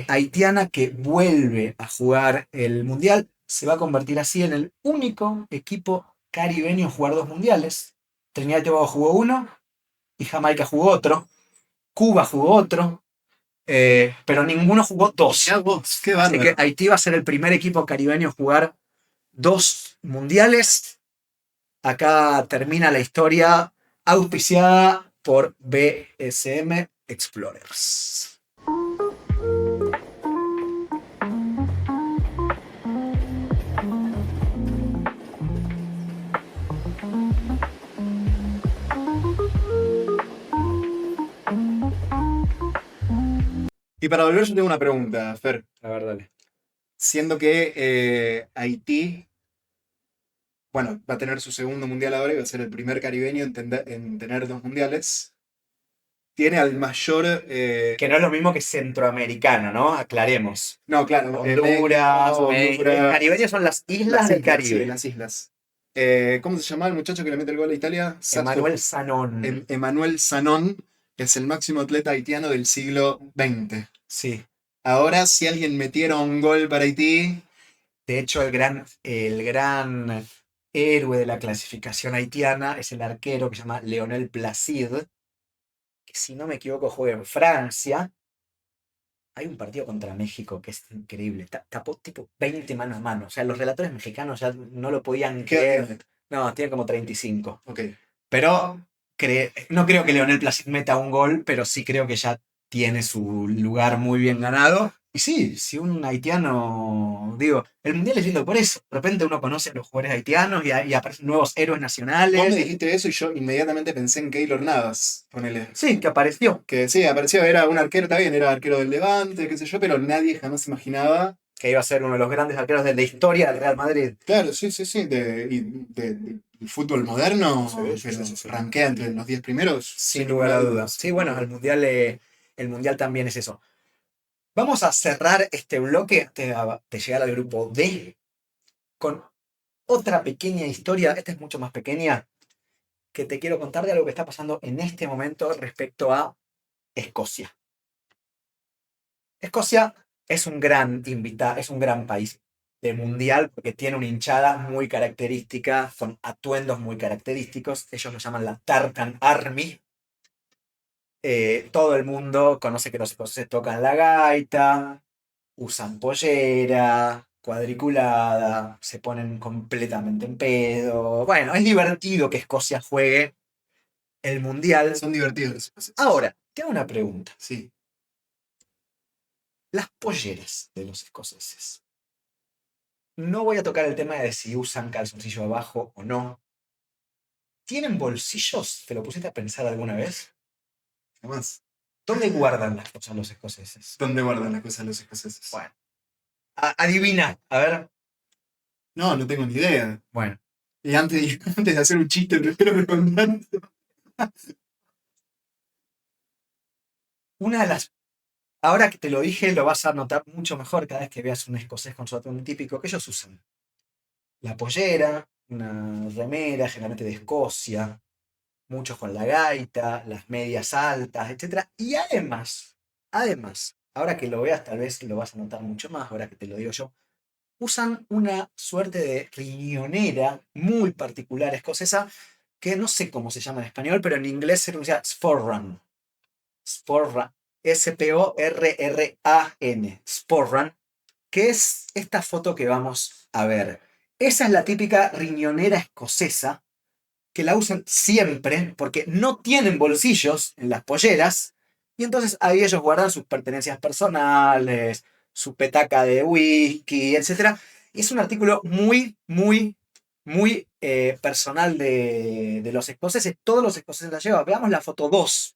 haitiana, que vuelve a jugar el mundial. Se va a convertir así en el único equipo caribeño a jugar 2 mundiales. Trinidad y Tobago jugó 1 y Jamaica jugó otro. Cuba jugó otro, pero ninguno jugó 2. Qué Así bárbaro. que Haití va a ser el primer equipo caribeño a jugar 2 mundiales. Acá termina la historia, auspiciada por BSM Explorers. Y para volver, yo tengo una pregunta, Fer. A ver, dale. Siendo que Haití, bueno, va a tener su segundo mundial ahora y va a ser el primer caribeño en tener 2 mundiales. Tiene al mayor... Que no es lo mismo que centroamericano, ¿no? Aclaremos. No, claro. Honduras, México, Caribeños son las islas del Caribe. Sí, las islas. ¿Cómo se llama el muchacho que le mete el gol a Italia? Emmanuel Sanon. Emmanuel Sanon es el máximo atleta haitiano del siglo XX. Sí. Ahora, si alguien metiera un gol para Haití... De hecho, el gran héroe de la clasificación haitiana es el arquero que se llama Leonel Placide, que si no me equivoco juega en Francia. Hay un partido contra México que es increíble. Tapó tipo 20 mano a mano. O sea, los relatores mexicanos ya no lo podían creer. No, tiene como 35. Ok. Pero no creo que Leonel Placide meta un gol, pero sí creo que ya tiene su lugar muy bien ganado. Y sí, si un haitiano, digo, el mundial es lindo por eso. De repente uno conoce a los jugadores haitianos y aparecen nuevos héroes nacionales. Vos me dijiste eso y yo inmediatamente pensé en Keylor Navas, ponele. Sí, que apareció. Que sí, apareció, era un arquero, está bien, era arquero del Levante, qué sé yo, pero nadie jamás imaginaba que iba a ser uno de los grandes arqueros de la historia del Real Madrid. Claro, sí. El fútbol moderno, Sí, pero sí. rankea entre los 10 primeros. Sin lugar a dudas. Sí, bueno, el mundial también es eso. Vamos a cerrar este bloque de llegar al grupo D con otra pequeña historia. Esta es mucho más pequeña, que te quiero contar de algo que está pasando en este momento respecto a Escocia. Escocia es un gran es un gran país de mundial porque tiene una hinchada muy característica, con atuendos muy característicos. Ellos lo llaman la Tartan Army. Todo el mundo conoce que los escoceses tocan la gaita, usan pollera, cuadriculada, se ponen completamente en pedo. Bueno, es divertido que Escocia juegue el mundial. Son divertidos los escoceses. Ahora, te hago una pregunta. Sí. Las polleras de los escoceses. No voy a tocar el tema de si usan calzoncillo abajo o no. ¿Tienen bolsillos? ¿Te lo pusiste a pensar alguna vez? Jamás. ¿Dónde guardan las cosas los escoceses? ¿Dónde guardan las cosas los escoceses? Bueno, adivina, a ver. No tengo ni idea. Bueno, Y antes de hacer un chiste, prefiero que contaste. una de las... Ahora que te lo dije, lo vas a notar mucho mejor cada vez que veas un escocés con su atuendo típico que ellos usan. La pollera, una remera, generalmente de Escocia, muchos con la gaita, las medias altas, etc. Y además, ahora que lo veas tal vez lo vas a notar mucho más, ahora que te lo digo yo, usan una suerte de riñonera muy particular escocesa, que no sé cómo se llama en español, pero en inglés se pronuncia sporran. Sporran. S-P-O-R-R-A-N. Sporran. Que es esta foto que vamos a ver. Esa es la típica riñonera escocesa, que la usan siempre porque no tienen bolsillos en las polleras, y entonces ahí ellos guardan sus pertenencias personales, su petaca de whisky, etc. Y es un artículo muy personal de los escoceses. Todos los escoceses la llevan. Veamos la foto 2.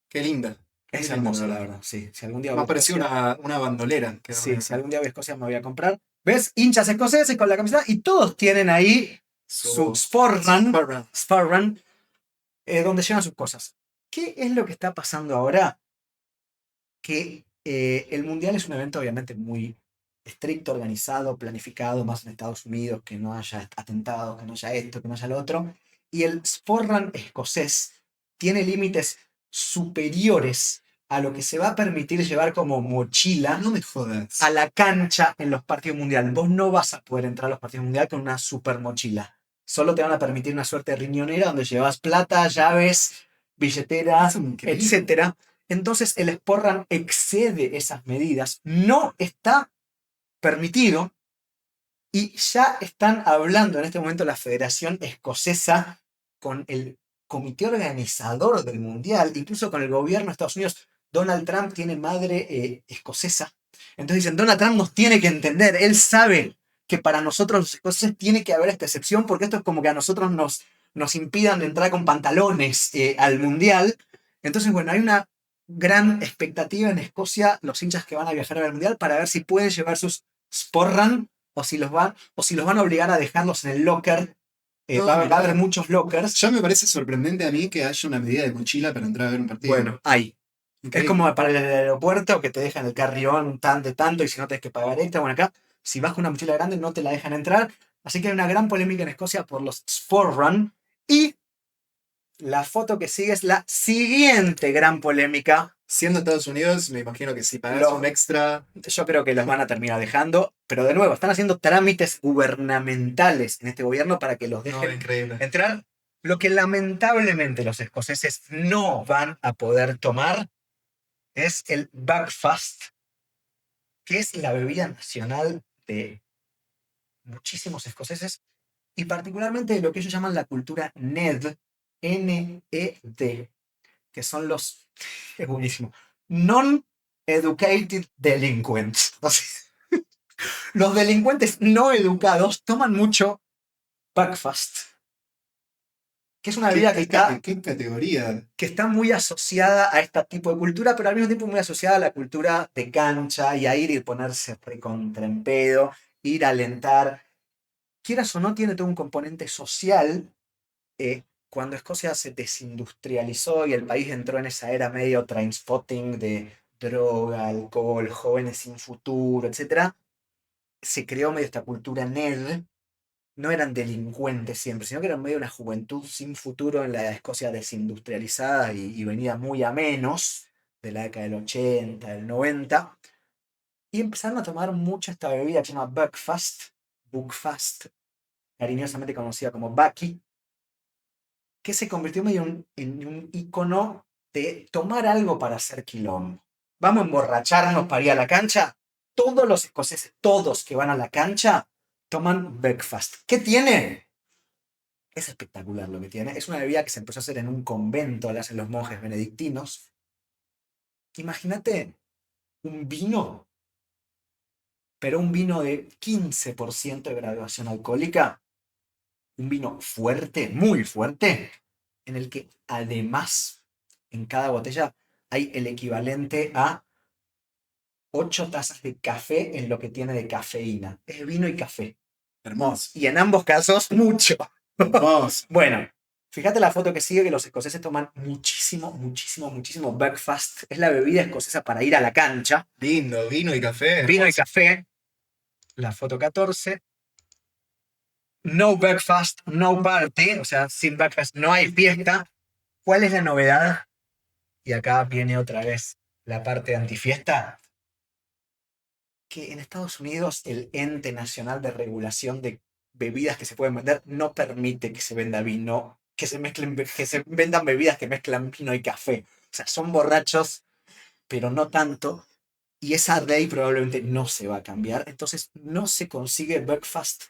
Qué linda. Es Qué hermosa, linda, la verdad. Sí, si algún día Me voy a pareció Escocia- una bandolera. Sí, si algún día voy a Escocia me voy a comprar. ¿Ves? Hinchas escoceses con la camiseta y todos tienen ahí su Sporran, donde llevan sus cosas. ¿Qué es lo que está pasando ahora? Que el Mundial es un evento obviamente muy estricto, organizado, planificado, más en Estados Unidos, que no haya atentados, que no haya esto, que no haya lo otro. Y el Sporran escocés tiene límites superiores a lo que se va a permitir llevar como mochila No me jodas. a la cancha en los partidos mundiales. Vos no vas a poder entrar a los partidos mundiales con una super mochila. Solo te van a permitir una suerte de riñonera donde llevas plata, llaves, billeteras, Es increíble. etc. Entonces el Sporran excede esas medidas. No está permitido. Y ya están hablando en este momento la Federación Escocesa con el comité organizador del Mundial, incluso con el gobierno de Estados Unidos. Donald Trump tiene madre escocesa. Entonces dicen, Donald Trump nos tiene que entender. Él sabe que para nosotros los escoceses tiene que haber esta excepción, porque esto es como que a nosotros nos impidan entrar con pantalones al Mundial. Entonces, bueno, hay una gran expectativa en Escocia, los hinchas que van a viajar al Mundial, para ver si pueden llevar sus Sporran o si los van a obligar a dejarlos en el locker. No, Va a mirá. haber muchos lockers. Ya me parece sorprendente a mí que haya una medida de mochila para entrar a ver un partido. Bueno, hay. Es Increíble. como para el aeropuerto que te dejan el carry-on de tanto y si no tenés que pagar extra. Bueno, acá, si vas con una mochila grande, no te la dejan entrar. Así que hay una gran polémica en Escocia por los Sporran. Y la foto que sigue es la siguiente gran polémica. Siendo Estados Unidos, me imagino que si pagas Lo- un extra. Yo creo que los van a terminar dejando. Pero de nuevo, están haciendo trámites gubernamentales en este gobierno para que los No, dejen increíble. entrar. Lo que lamentablemente los escoceses no van a poder tomar es el Buckfast, que es la bebida nacional de muchísimos escoceses y particularmente de lo que ellos llaman la cultura NED, N-E-D, que son los, es buenísimo, Non-Educated Delinquents. O sea, los delincuentes no educados toman mucho Buckfast. que es una bebida ¿Qué categoría? que está muy asociada a este tipo de cultura, pero al mismo tiempo muy asociada a la cultura de cancha y a ir y ponerse recontra en pedo, ir a alentar. Quieras o no, tiene todo un componente social. Cuando Escocia se desindustrializó y el país entró en esa era medio trainspotting de droga, alcohol, jóvenes sin futuro, etc., se creó medio esta cultura nerd. No eran delincuentes siempre, sino que eran medio una juventud sin futuro en la Escocia desindustrializada y venida muy a menos de la década del 80, del 90. Y empezaron a tomar mucho esta bebida que se llama Buckfast, cariñosamente conocida como Bucky, que se convirtió medio en un icono de tomar algo para hacer quilombo. Vamos a emborracharnos para ir a la cancha. Todos los escoceses, todos que van a la cancha, toman Buckfast. ¿Qué tiene? Es espectacular lo que tiene. Es una bebida que se empezó a hacer en un convento, la hacen los monjes benedictinos. Imagínate un vino, pero un vino de 15% de graduación alcohólica. Un vino fuerte, muy fuerte, en el que además en cada botella hay el equivalente a 8 tazas de café en lo que tiene de cafeína. Es vino y café. Hermoso. Y en ambos casos, mucho. Hermoso. Bueno, fíjate la foto que sigue, que los escoceses toman muchísimo Buckfast. Es la bebida escocesa para ir a la cancha. Lindo, vino y café. Vino y café. La foto 14. No Buckfast, no party. O sea, sin Buckfast no hay fiesta. ¿Cuál es la novedad? Y acá viene otra vez la parte de antifiesta. Que en Estados Unidos el ente nacional de regulación de bebidas que se pueden vender no permite que se venda vino, que se vendan bebidas que mezclan vino y café. O sea, son borrachos, pero no tanto. Y esa ley probablemente no se va a cambiar. Entonces no se consigue Buckfast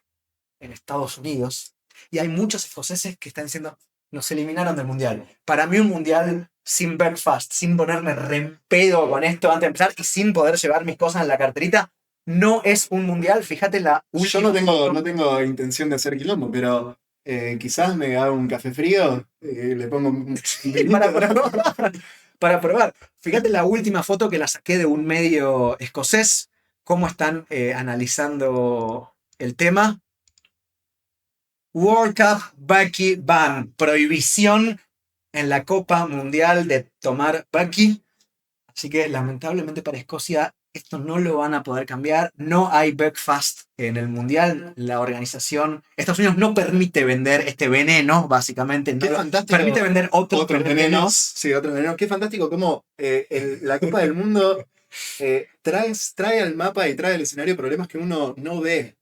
en Estados Unidos. Y hay muchos escoceses que están diciendo, nos eliminaron del mundial. Para mí un mundial sin Buckfast, sin ponerme rempedo con esto antes de empezar y sin poder llevar mis cosas en la carterita, no es un mundial. Fíjate la última. Yo no tengo intención de hacer quilombo, pero quizás me haga un café frío, le pongo un para probar. Fíjate la última foto que la saqué de un medio escocés, cómo están analizando el tema. World Cup Bucky Ban. Prohibición en la Copa Mundial de tomar Bucky. Así que lamentablemente para Escocia esto no lo van a poder cambiar. No hay Buckfast en el Mundial. La organización, Estados Unidos no permite vender este veneno, básicamente. Qué No fantástico. permite vender otros venenos. Sí, otros venenos. Qué fantástico cómo la Copa del Mundo trae al mapa y trae al escenario problemas que uno no ve.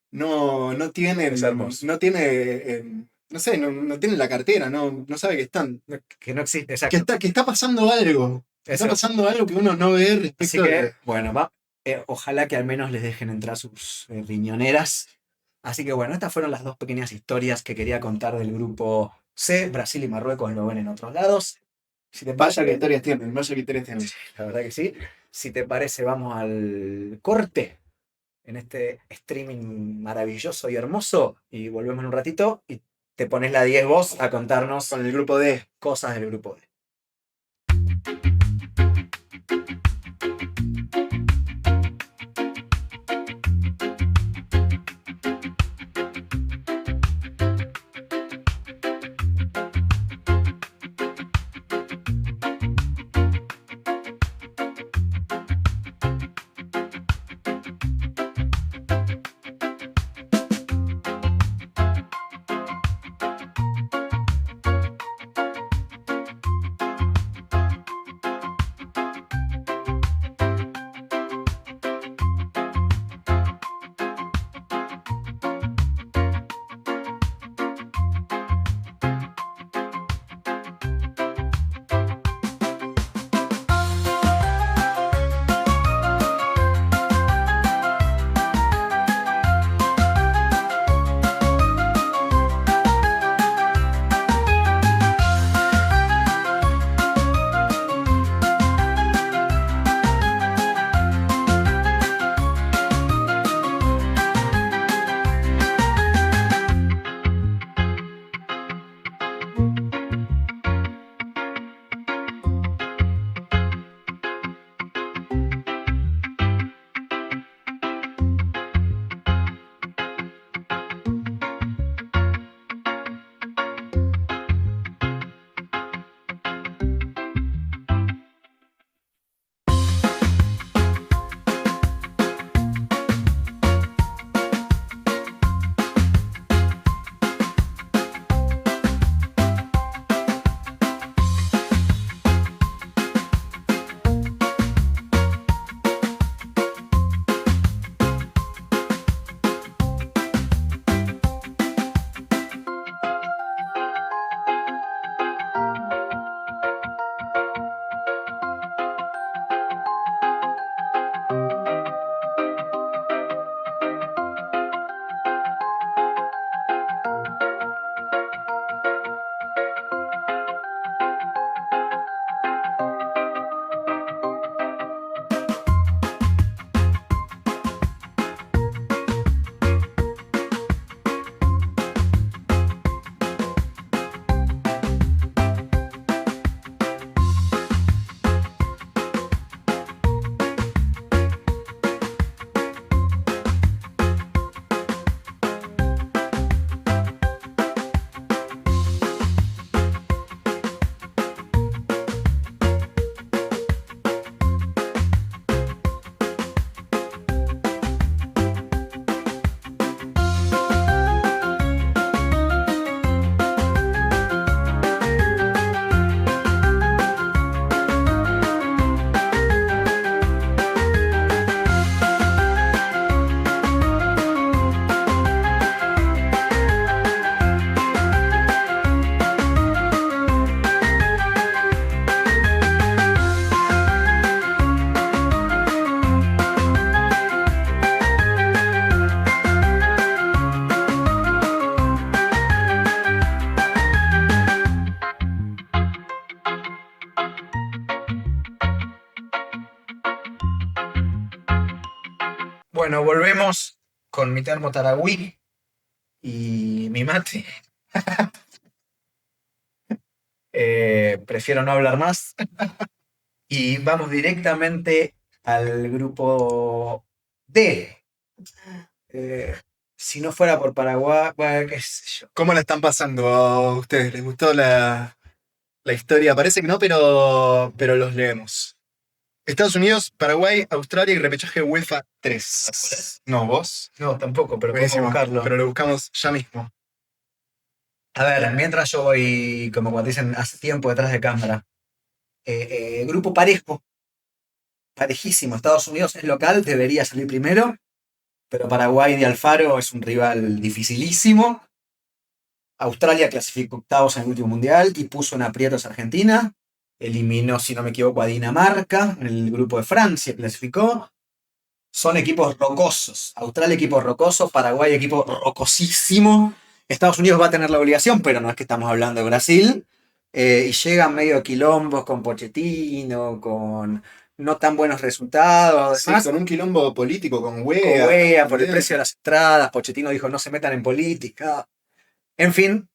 No tiene, Es hermoso. no tiene, no sé, no tiene la cartera, no sabe que están, Que no existe, exacto. que está pasando algo. Está Eso. pasando algo que uno no ve Así respecto que, bueno, ojalá que al menos les dejen entrar sus riñoneras. Así que bueno, estas fueron las dos pequeñas historias que quería contar del grupo C. Brasil y Marruecos lo ven en otros lados. Si te Vaya que parece, historias tienen, vaya que historias tienen. la verdad que sí. Si te parece, vamos al corte en este streaming maravilloso y hermoso. Y volvemos en un ratito y te pones la 10 vos a contarnos Con el grupo D. cosas del grupo D. Bueno, volvemos con mi termo Taragüí y mi mate. Prefiero no hablar más. Y vamos directamente al grupo D. Si no fuera por Paraguay, bueno, qué sé yo. ¿Cómo la están pasando a ustedes? ¿Les gustó la historia? Parece que no, pero los leemos. Estados Unidos, Paraguay, Australia y repechaje UEFA 3. No, vos. No, tampoco, pero podemos Buenísimo. buscarlo. Pero lo buscamos ya mismo. A ver, mientras yo voy, como cuando dicen, hace tiempo detrás de cámara. Grupo parejo. Parejísimo. Estados Unidos es local, debería salir primero. Pero Paraguay de Alfaro es un rival dificilísimo. Australia clasificó octavos en el último mundial y puso en aprietos a Argentina. Eliminó, si no me equivoco, a Dinamarca en el grupo de Francia, clasificó. Son equipos rocosos. Australia, equipo rocoso. Paraguay, equipo rocosísimo. Estados Unidos va a tener la obligación, pero no es que estamos hablando de Brasil. Y llegan medio quilombos con Pochettino, con no tan buenos resultados. Sí, Además, con un quilombo político, con con Wea. Wea, por el precio de las entradas. Pochettino dijo no se metan en política. En fin,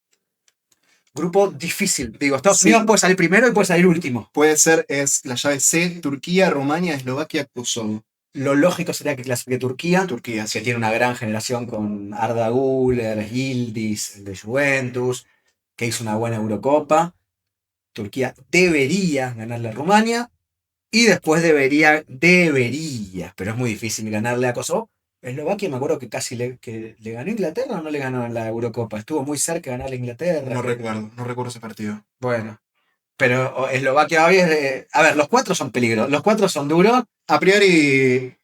grupo difícil. Digo, Estados Sí. Unidos puede salir primero y puede salir último. Puede ser, es la llave C, Turquía, Rumania, Eslovaquia, Kosovo. Lo lógico sería que clasifique Turquía, Turquía, que sí. tiene una gran generación con Arda Güler, Yildiz, el de Juventus, que hizo una buena Eurocopa. Turquía debería ganarle a Rumania y después debería, pero es muy difícil ganarle a Kosovo. Eslovaquia me acuerdo que casi le ganó a Inglaterra o no le ganó en la Eurocopa. Estuvo muy cerca de ganarle a Inglaterra. No recuerdo ese partido. Bueno, pero Eslovaquia hoy es de... A ver, los cuatro son peligros, los cuatro son duros. A priori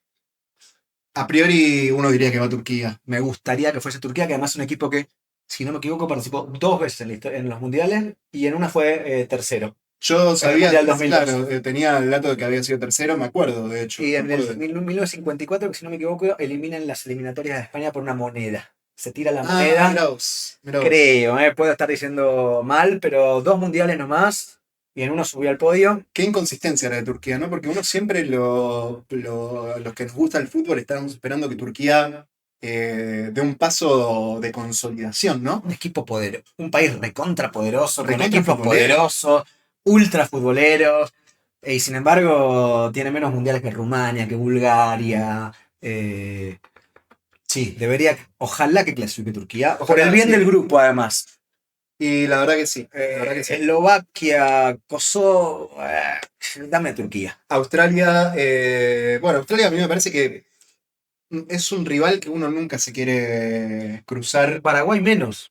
uno diría que va a Turquía. Me gustaría que fuese Turquía, que además es un equipo que, si no me equivoco, participó 2 veces en los mundiales y en una fue tercero. Yo sabía, Mundial 2002. claro, tenía el dato de que había sido tercero, me acuerdo, de hecho. Y en me el acuerdo. 1954, que si no me equivoco, eliminan las eliminatorias de España por una moneda. Se tira la Ah, moneda, mirá vos. creo, puedo estar diciendo mal, pero 2 mundiales nomás y en uno subió al podio. Qué inconsistencia la de Turquía, ¿no? Porque uno siempre, los que nos gusta el fútbol, estábamos esperando que Turquía dé un paso de consolidación, ¿no? Un equipo poderoso, un país recontra poderoso, con Recontra equipos futbolero. poderosos, ultra futboleros, y sin embargo tiene menos mundiales que Rumania, que Bulgaria. Sí, ojalá que clasifique Turquía, por Ojalá, el bien sí. del grupo además. Y la verdad que sí. La verdad que sí. Eslovaquia, Kosovo, dame Turquía. Australia, bueno, Australia a mí me parece que es un rival que uno nunca se quiere cruzar. Paraguay menos.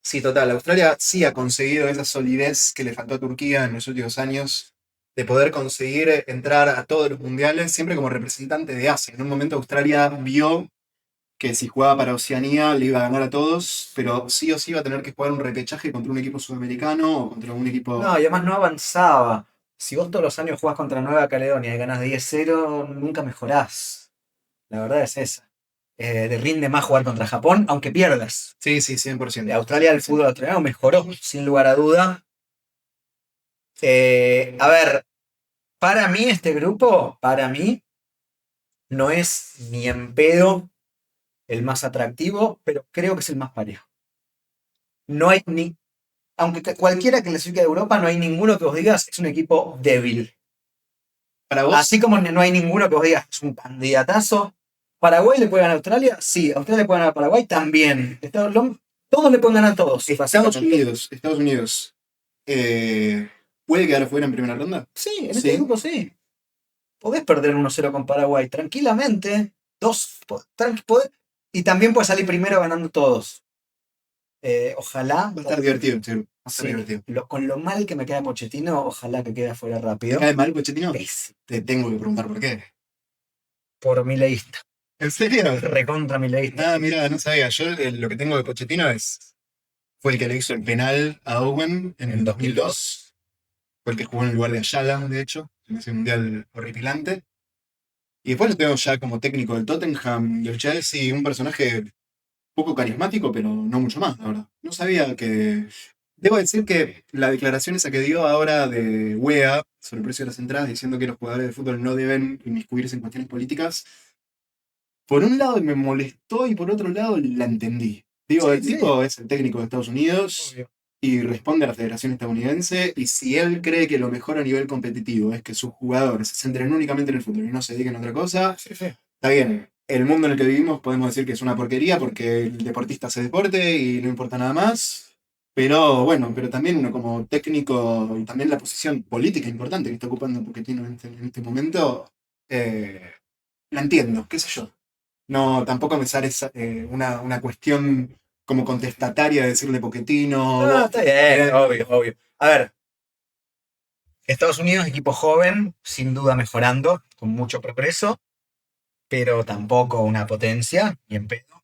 Sí, total. Australia sí ha conseguido esa solidez que le faltó a Turquía en los últimos años, de poder conseguir entrar a todos los mundiales, siempre como representante de Asia. En un momento Australia vio que si jugaba para Oceanía le iba a ganar a todos, pero sí o sí iba a tener que jugar un repechaje contra un equipo sudamericano o contra un equipo... No, y además no avanzaba. Si vos todos los años jugás contra Nueva Caledonia y ganás 10-0, nunca mejorás. La verdad es esa. Te rinde más jugar contra Japón, aunque pierdas. Sí, 100%. De Australia, el fútbol australiano mejoró, sin lugar a duda. A ver, para mí este grupo, no es ni en pedo el más atractivo, pero creo que es el más parejo. No hay aunque cualquiera que clasifique de Europa, no hay ninguno que vos digas es un equipo débil. Para vos, Así como no hay ninguno que vos digas es un candidatazo. ¿Paraguay le puede ganar a Australia? Sí. ¿Australia le puede ganar a Paraguay? También. Todos le pueden ganar a todos. Estados Unidos, ¿puede quedar fuera en primera ronda? Sí, en Sí. este grupo sí. Podés perder 1-0 con Paraguay tranquilamente. Y también puedes salir primero ganando todos. Ojalá. Va a estar divertido, sí. Va a estar Sí, divertido. con lo mal que me queda Pochettino, ojalá que quede afuera ¿Te rápido. cae mal Pochettino? Pésimo. Te tengo que preguntar por qué. Por mileísta. ¿En serio? Recontra mileísta. Ah, mira, no sabía. Yo lo que tengo de Pochettino fue el que le hizo el penal a Owen en el 2002. Fue el que jugó en el lugar de Ayala, de hecho, en ese mundial horripilante. Y después lo tengo ya como técnico del Tottenham y el Chelsea, un personaje poco carismático, pero no mucho más, la verdad. No sabía que... Debo decir que la declaración esa que dio ahora de Wea sobre el precio de las entradas, diciendo que los jugadores de fútbol no deben inmiscuirse en cuestiones políticas, por un lado me molestó y por otro lado la entendí. Digo, Sí, el sí. tipo es el técnico de Estados Unidos Obvio. y responde a la Federación Estadounidense, y si él cree que lo mejor a nivel competitivo es que sus jugadores se centren únicamente en el fútbol y no se dediquen a otra cosa, Sí, sí. está bien. El mundo en el que vivimos podemos decir que es una porquería porque el deportista hace deporte y no importa nada más. Pero bueno, pero también uno como técnico y también la posición política importante que está ocupando Pochettino en este momento, la entiendo, qué sé yo. No, tampoco me sale una cuestión como contestataria de decirle Pochettino. No, está bien, obvio, obvio. A ver, Estados Unidos, equipo joven, sin duda mejorando, con mucho progreso, pero tampoco una potencia, y en pedo.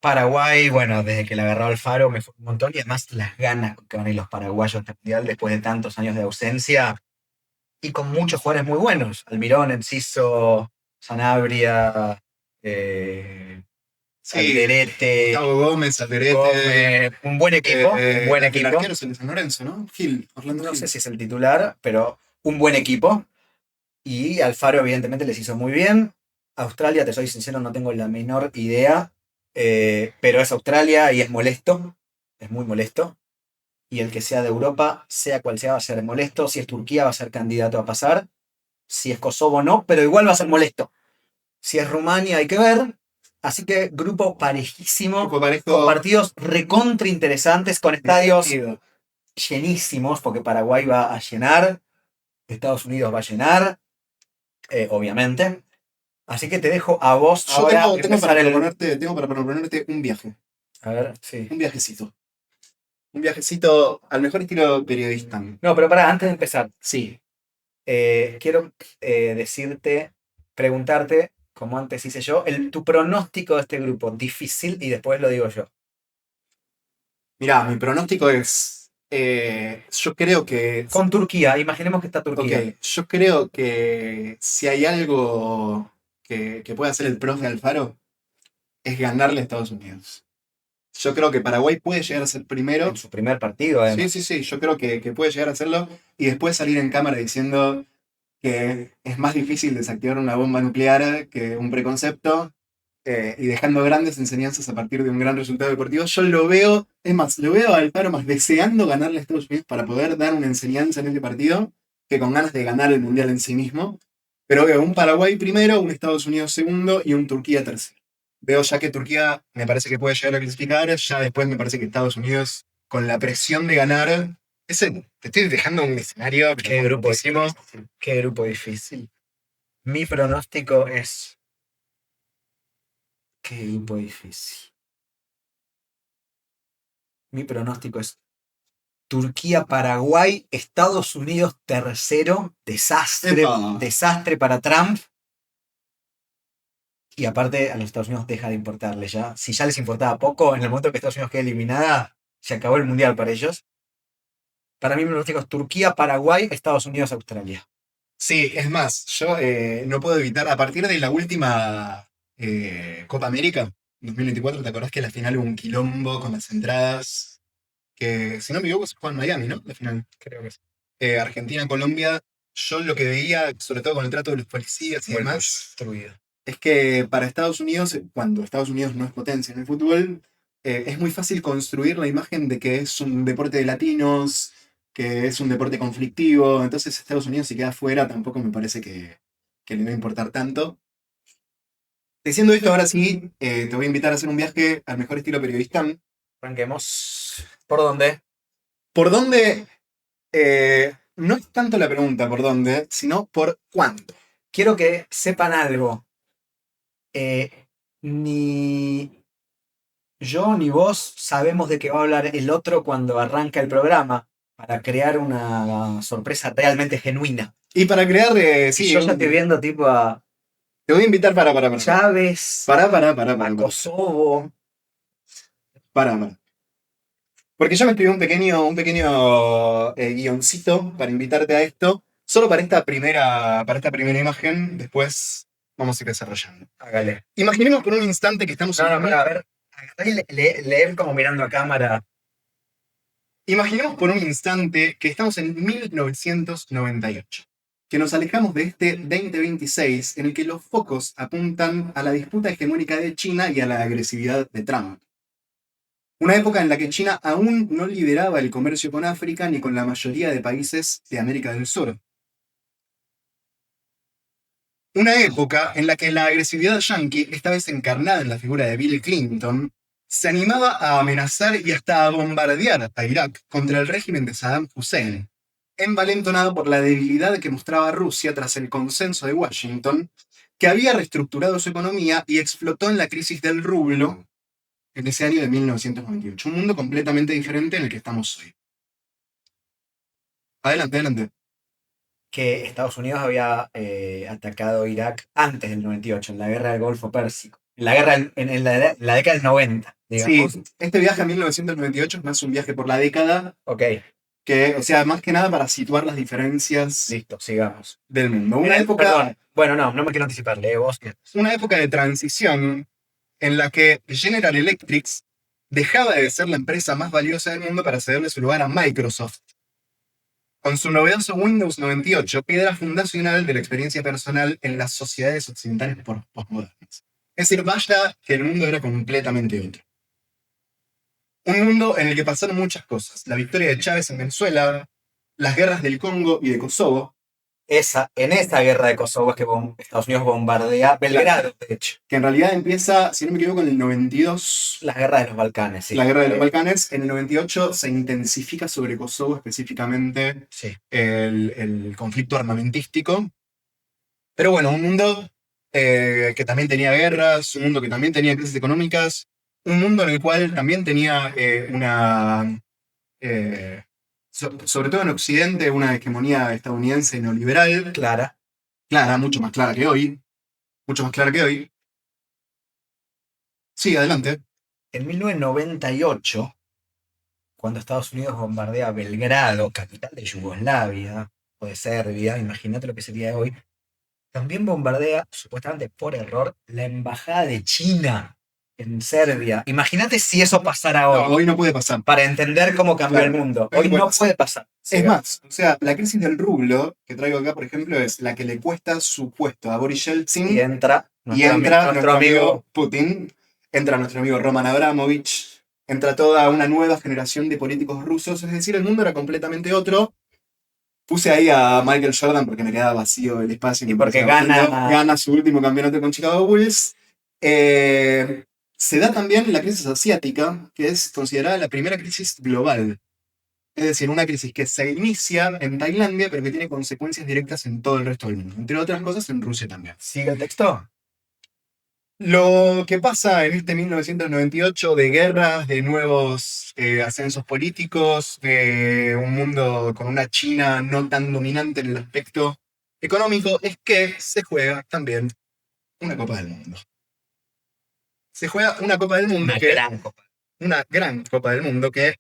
Paraguay, bueno, desde que le agarró Alfaro me fue un montón, y además las ganas que van a ir los paraguayos a este mundial después de tantos años de ausencia, y con muchos jugadores muy buenos. Almirón, Enciso, Sanabria, Sí, Alderete, Gustavo Gómez, Alderete. Gómez, un buen equipo, un buen El equipo. arquero es el de San Lorenzo, ¿no? Gil, Orlando No Gil. sé si es el titular, pero un buen equipo. Y Alfaro, evidentemente, les hizo muy bien. Australia, te soy sincero, no tengo la menor idea. Pero es Australia y es molesto. Es muy molesto. Y el que sea de Europa, sea cual sea, va a ser molesto. Si es Turquía, va a ser candidato a pasar. Si es Kosovo, no, pero igual va a ser molesto. Si es Rumania, hay que ver. Así que grupo parejísimo. Grupo parejo. Con partidos recontra interesantes, con estadios Divertido. llenísimos, porque Paraguay va a llenar, Estados Unidos va a llenar, obviamente. Así que te dejo a vos Yo ahora tengo empezar tengo para proponerte un viaje, A ver, sí. un viajecito. Un viajecito al mejor estilo periodista. No, pero pará, antes de empezar, Sí. quiero preguntarte, como antes hice yo, tu pronóstico de este grupo, difícil, y después lo digo yo. Mirá, mi pronóstico es. Yo creo que. Con Turquía, imaginemos que está Turquía. Ok, yo creo que si hay algo que puede hacer el profe Alfaro, es ganarle a Estados Unidos. Yo creo que Paraguay puede llegar a ser primero. En su primer partido, Sí, además. sí, sí, yo creo que puede llegar a hacerlo y después salir en cámara diciendo que es más difícil desactivar una bomba nuclear que un preconcepto, y dejando grandes enseñanzas a partir de un gran resultado deportivo. Yo lo veo, es más, lo veo a Alfaro más deseando ganarle a Estados Unidos para poder dar una enseñanza en este partido que con ganas de ganar el Mundial en sí mismo. Pero veo un Paraguay primero, un Estados Unidos segundo y un Turquía tercero. Veo ya que Turquía me parece que puede llegar a clasificar, ya después me parece que Estados Unidos, con la presión de ganar, te estoy dejando un escenario. Qué grupo complicadísimo. difícil. Qué grupo difícil. Mi pronóstico es. Qué grupo difícil. Mi pronóstico es Turquía, Paraguay, Estados Unidos tercero. Desastre. Epa. Desastre para Trump. Y aparte a los Estados Unidos deja de importarle ya. Si ya les importaba poco, en el momento que Estados Unidos quede eliminada, se acabó el mundial para ellos. Para mí mi pronóstico es Turquía, Paraguay, Estados Unidos, Australia. Sí, es más, yo no puedo evitar, a partir de la última Copa América, 2024, ¿te acordás que la final hubo un quilombo con las entradas? Que, si no me equivoco, se jugó en Miami, ¿no? La final. Creo que sí. Argentina-Colombia, yo lo que veía, sobre todo con el trato de los policías y demás, Destruido. es que para Estados Unidos, cuando Estados Unidos no es potencia en el fútbol, es muy fácil construir la imagen de que es un deporte de latinos, que es un deporte conflictivo. Entonces Estados Unidos, si queda fuera, tampoco me parece que le va a importar tanto. Diciendo esto, ahora sí, te voy a invitar a hacer un viaje al mejor estilo periodista. Arranquemos. ¿Por dónde? ¿Por dónde? No es tanto la pregunta por dónde, sino por cuánto. Quiero que sepan algo. Ni yo ni vos sabemos de qué va a hablar el otro cuando arranca el programa, para crear una sorpresa realmente genuina. Y para crear, sí, Yo ya estoy viendo tipo a te voy a invitar para. Chávez, Para. a Kosovo. Para. Porque yo me escribí un pequeño guioncito para invitarte a esto, solo para esta primera imagen, después vamos a ir desarrollando. Hágale. Imaginemos por un instante que estamos No, en... a ver. Leer como mirando a cámara. Imaginemos por un instante que estamos en 1998. que nos alejamos de este 2026 en el que los focos apuntan a la disputa hegemónica de China y a la agresividad de Trump. Una época en la que China aún no lideraba el comercio con África ni con la mayoría de países de América del Sur. Una época en la que la agresividad yanqui, esta vez encarnada en la figura de Bill Clinton, se animaba a amenazar y hasta a bombardear a Irak contra el régimen de Saddam Hussein, envalentonado por la debilidad que mostraba Rusia tras el consenso de Washington, que había reestructurado su economía y explotó en la crisis del rublo en ese año de 1998. Un mundo completamente diferente en el que estamos hoy. Adelante, adelante. Que Estados Unidos había atacado Irak antes del 98, en la guerra del Golfo Pérsico. En la guerra en la década del 90, digamos. Sí, este viaje a 1998 es más un viaje por la década, Ok, que, o sea, más que nada para situar las diferencias listo, sigamos. del mundo. Una época, Perdón. Bueno, no me quiero anticipar, lee vos. una época de transición en la que General Electric dejaba de ser la empresa más valiosa del mundo para cederle su lugar a Microsoft. Con su novedoso Windows 98, piedra fundacional de la experiencia personal en las sociedades occidentales postmodernas. Es decir, vaya que el mundo era completamente otro. Un mundo en el que pasaron muchas cosas. La victoria de Chávez en Venezuela, las guerras del Congo y de Kosovo, En esa guerra de Kosovo es que Estados Unidos bombardea Belgrado, de hecho. que en realidad empieza, si no me equivoco, en el 92, Las guerras de los Balcanes, sí. la guerra de los Balcanes. En el 98 se intensifica sobre Kosovo específicamente Sí. el conflicto armamentístico. Pero bueno, un mundo que también tenía guerras, un mundo que también tenía crisis económicas, un mundo en el cual también tenía sobre todo en Occidente, una hegemonía estadounidense neoliberal, Clara. clara, mucho más clara que hoy. Mucho más clara que hoy. Sí, adelante. En 1998, cuando Estados Unidos bombardea Belgrado, capital de Yugoslavia o de Serbia, imagínate lo que sería hoy, también bombardea, supuestamente por error, la embajada de China en Serbia. Imagínate si eso pasara No, hoy, hoy no puede pasar. para entender cómo cambió Claro, el mundo. hoy Hoy no no puede puede pasar. Es más, o sea, la crisis del rublo que traigo acá, por ejemplo, es la que le cuesta su puesto a Boris Yeltsin Y entra y entra nuestro amigo Putin, entra nuestro amigo Roman Abramovich, entra toda una nueva generación de políticos rusos, es decir, el mundo era completamente otro. Puse ahí a Michael Jordan porque me quedaba vacío el espacio. Y me porque parecía gana- bonito. Gana su último campeonato con Chicago Bulls. Se da también la crisis asiática, que es considerada la primera crisis global. Es decir, una crisis que se inicia en Tailandia, pero que tiene consecuencias directas en todo el resto del mundo. Entre otras cosas, en Rusia también. ¿Sigue el texto? Lo que pasa en este 1998 de guerras, de nuevos ascensos políticos, de un mundo con una China no tan dominante en el aspecto económico, es que se juega también una Copa del Mundo. Se juega una Copa del Mundo, una gran Copa del Mundo que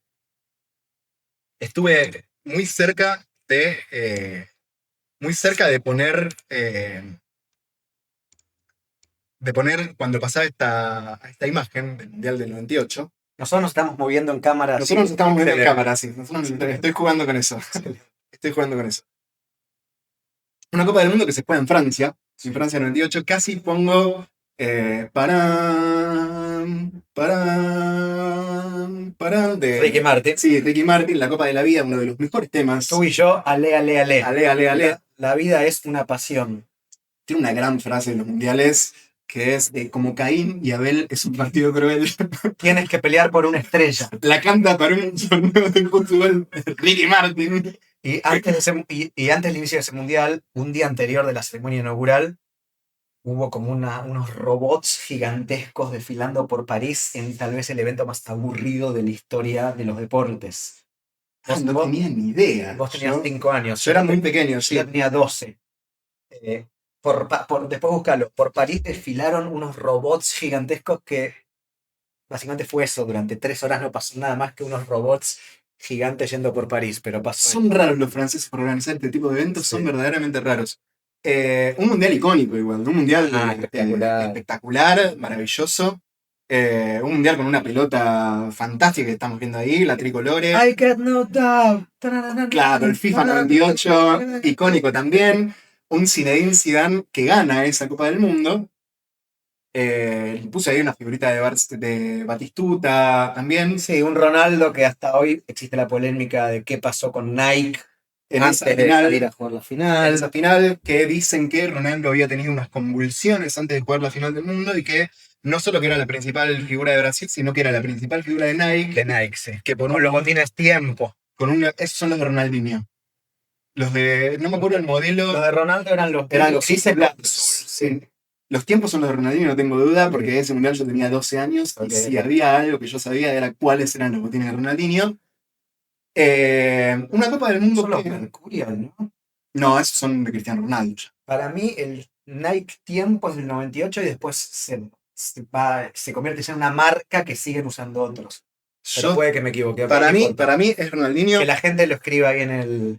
estuve muy cerca de poner cuando pasaba esta imagen del Mundial del 98. Nosotros nos estamos moviendo en cámara. Nosotros nos estamos viendo en Excelente. cámara, sí. Estoy jugando con eso. Estoy jugando con eso. Una Copa del Mundo que se juega en Francia. En Francia 98. Casi pongo de Ricky Martin. Sí, Ricky Martin, La Copa de la Vida, uno de los mejores temas. Tú y yo, ale. Ale. La vida es una pasión. Tiene una gran frase en los mundiales que es como Caín y Abel es un partido cruel. Tienes que pelear por una estrella. La canta para un torneo de fútbol Ricky Martin. Y antes del inicio de ese mundial, un día anterior de la ceremonia inaugural, hubo como unos robots gigantescos desfilando por París en tal vez el evento más aburrido de la historia de los deportes. No tenía ni idea. Vos tenías 5 años. Yo era muy pequeño, sí. Yo tenía 12. Después búscalo. Por París desfilaron unos robots gigantescos que básicamente fue eso. Durante 3 horas no pasó nada más que unos robots gigantes yendo por París. Pero pasó. Son raros los franceses para organizar este tipo de eventos, Sí. son verdaderamente raros. Un mundial icónico igual, un mundial espectacular, maravilloso. Un mundial con una pelota fantástica que estamos viendo ahí, la tricolore. I got no doubt. Claro, el FIFA 98, icónico también. Un Zinedine Zidane que gana esa Copa del Mundo. Le puse ahí una figurita de Batistuta también. Sí, un Ronaldo que hasta hoy existe la polémica de qué pasó con Nike En antes esa de final, salir a jugar la en final. esa final, que dicen que Ronaldo había tenido unas convulsiones antes de jugar la final del mundo y que no solo que era la principal figura de Brasil, sino que era la principal figura de Nike. De Nike, sí. Que por Con los botines tiempo. esos son los de Ronaldinho. Los de, no me acuerdo el modelo. Los de Ronaldo eran los grises blancos. Sí. Los tiempos son los de Ronaldinho, no tengo duda, porque ese mundial yo tenía 12 años y si había algo que yo sabía era cuáles eran los botines de Ronaldinho. Una Copa del Mundo Son los que... Mercurial, ¿no? No, esos son de Cristiano Ronaldo ya. Para mí el Nike Tiempo es del 98 y después se convierte ya en una marca que siguen usando otros. Pero puede que me equivoque. Para mí es Ronaldinho Que la gente lo escriba ahí en el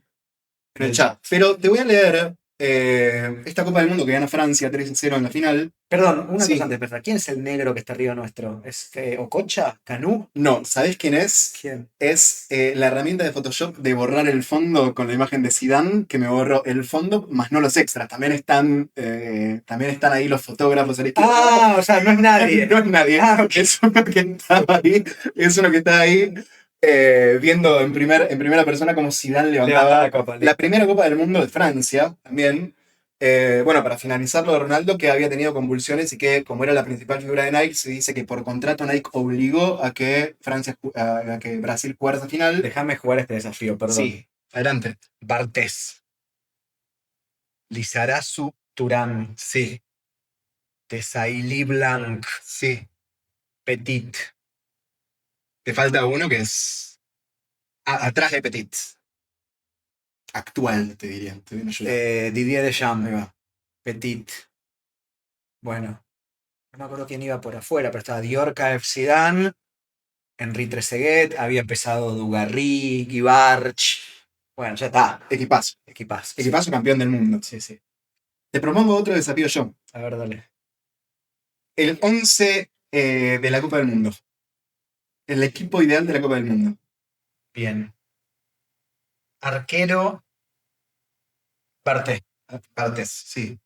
chat. Pero te voy a leer esta Copa del Mundo que gana Francia 3-0 en la final. Perdón, una Sí. cosa antes de empezar. ¿Quién es el negro que está arriba nuestro? ¿Es Ococha? ¿Canú? No, ¿sabés quién es? ¿Quién? Es la herramienta de Photoshop de borrar el fondo con la imagen de Zidane, que me borró el fondo, más no los extras. También están ahí los fotógrafos a la izquierda. Ah, o sea, no es nadie. No es nadie. Ah, ok. Es uno que está ahí. Viendo en primera persona como Zidane levantaba la copa. la primera Copa del Mundo de Francia también. Bueno, para finalizar lo de Ronaldo, que había tenido convulsiones y que, como era la principal figura de Nike, se dice que por contrato Nike obligó a que Brasil jugara esa final. Déjame jugar este desafío, perdón. Sí, adelante. Bartés. Lizarazu Turán. Sí, Tesailly Blanc. sí. Petit. Te falta uno que es atrás de Petit. Actual, te diría. Te doy una ayuda. Didier Deschamps, ahí va. Petit. Bueno. No me acuerdo quién iba por afuera, pero estaba Diorca F. Zidane, Henri Trezeguet, había empezado Dugarry, Guibarch. Bueno, ya está. Equipazo. Equipazo. Equipazo campeón del mundo. Sí, sí. Te propongo otro desafío yo. A ver, dale. El 11 de la Copa del Mundo. El equipo ideal de la Copa del Mundo. Bien. Arquero. Bartés. Bartés, sí.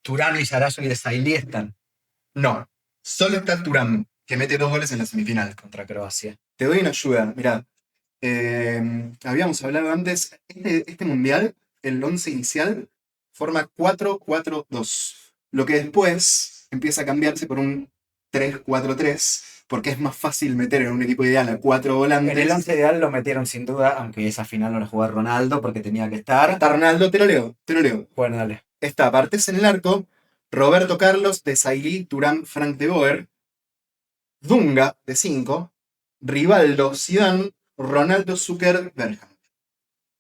Turán, Lizarazu y Desailly están No. Solo está Thuram, que mete 2 goles en la semifinal. contra Croacia. Te doy una ayuda. Mirá. Habíamos hablado antes. Este mundial, el 11 inicial, forma 4-4-2. Lo que después empieza a cambiarse por un 3-4-3. Porque es más fácil meter en un equipo ideal a 4 volantes. En el 11 ideal lo metieron sin duda, aunque esa final no la jugó Ronaldo porque tenía que estar. Está Ronaldo, te lo leo. Bueno, dale. Está Bartés en el arco, Roberto Carlos, Desailly, Thuram, Frank de Boer, Dunga de 5, Rivaldo, Zidane, Ronaldo, Zucker, Bergkamp.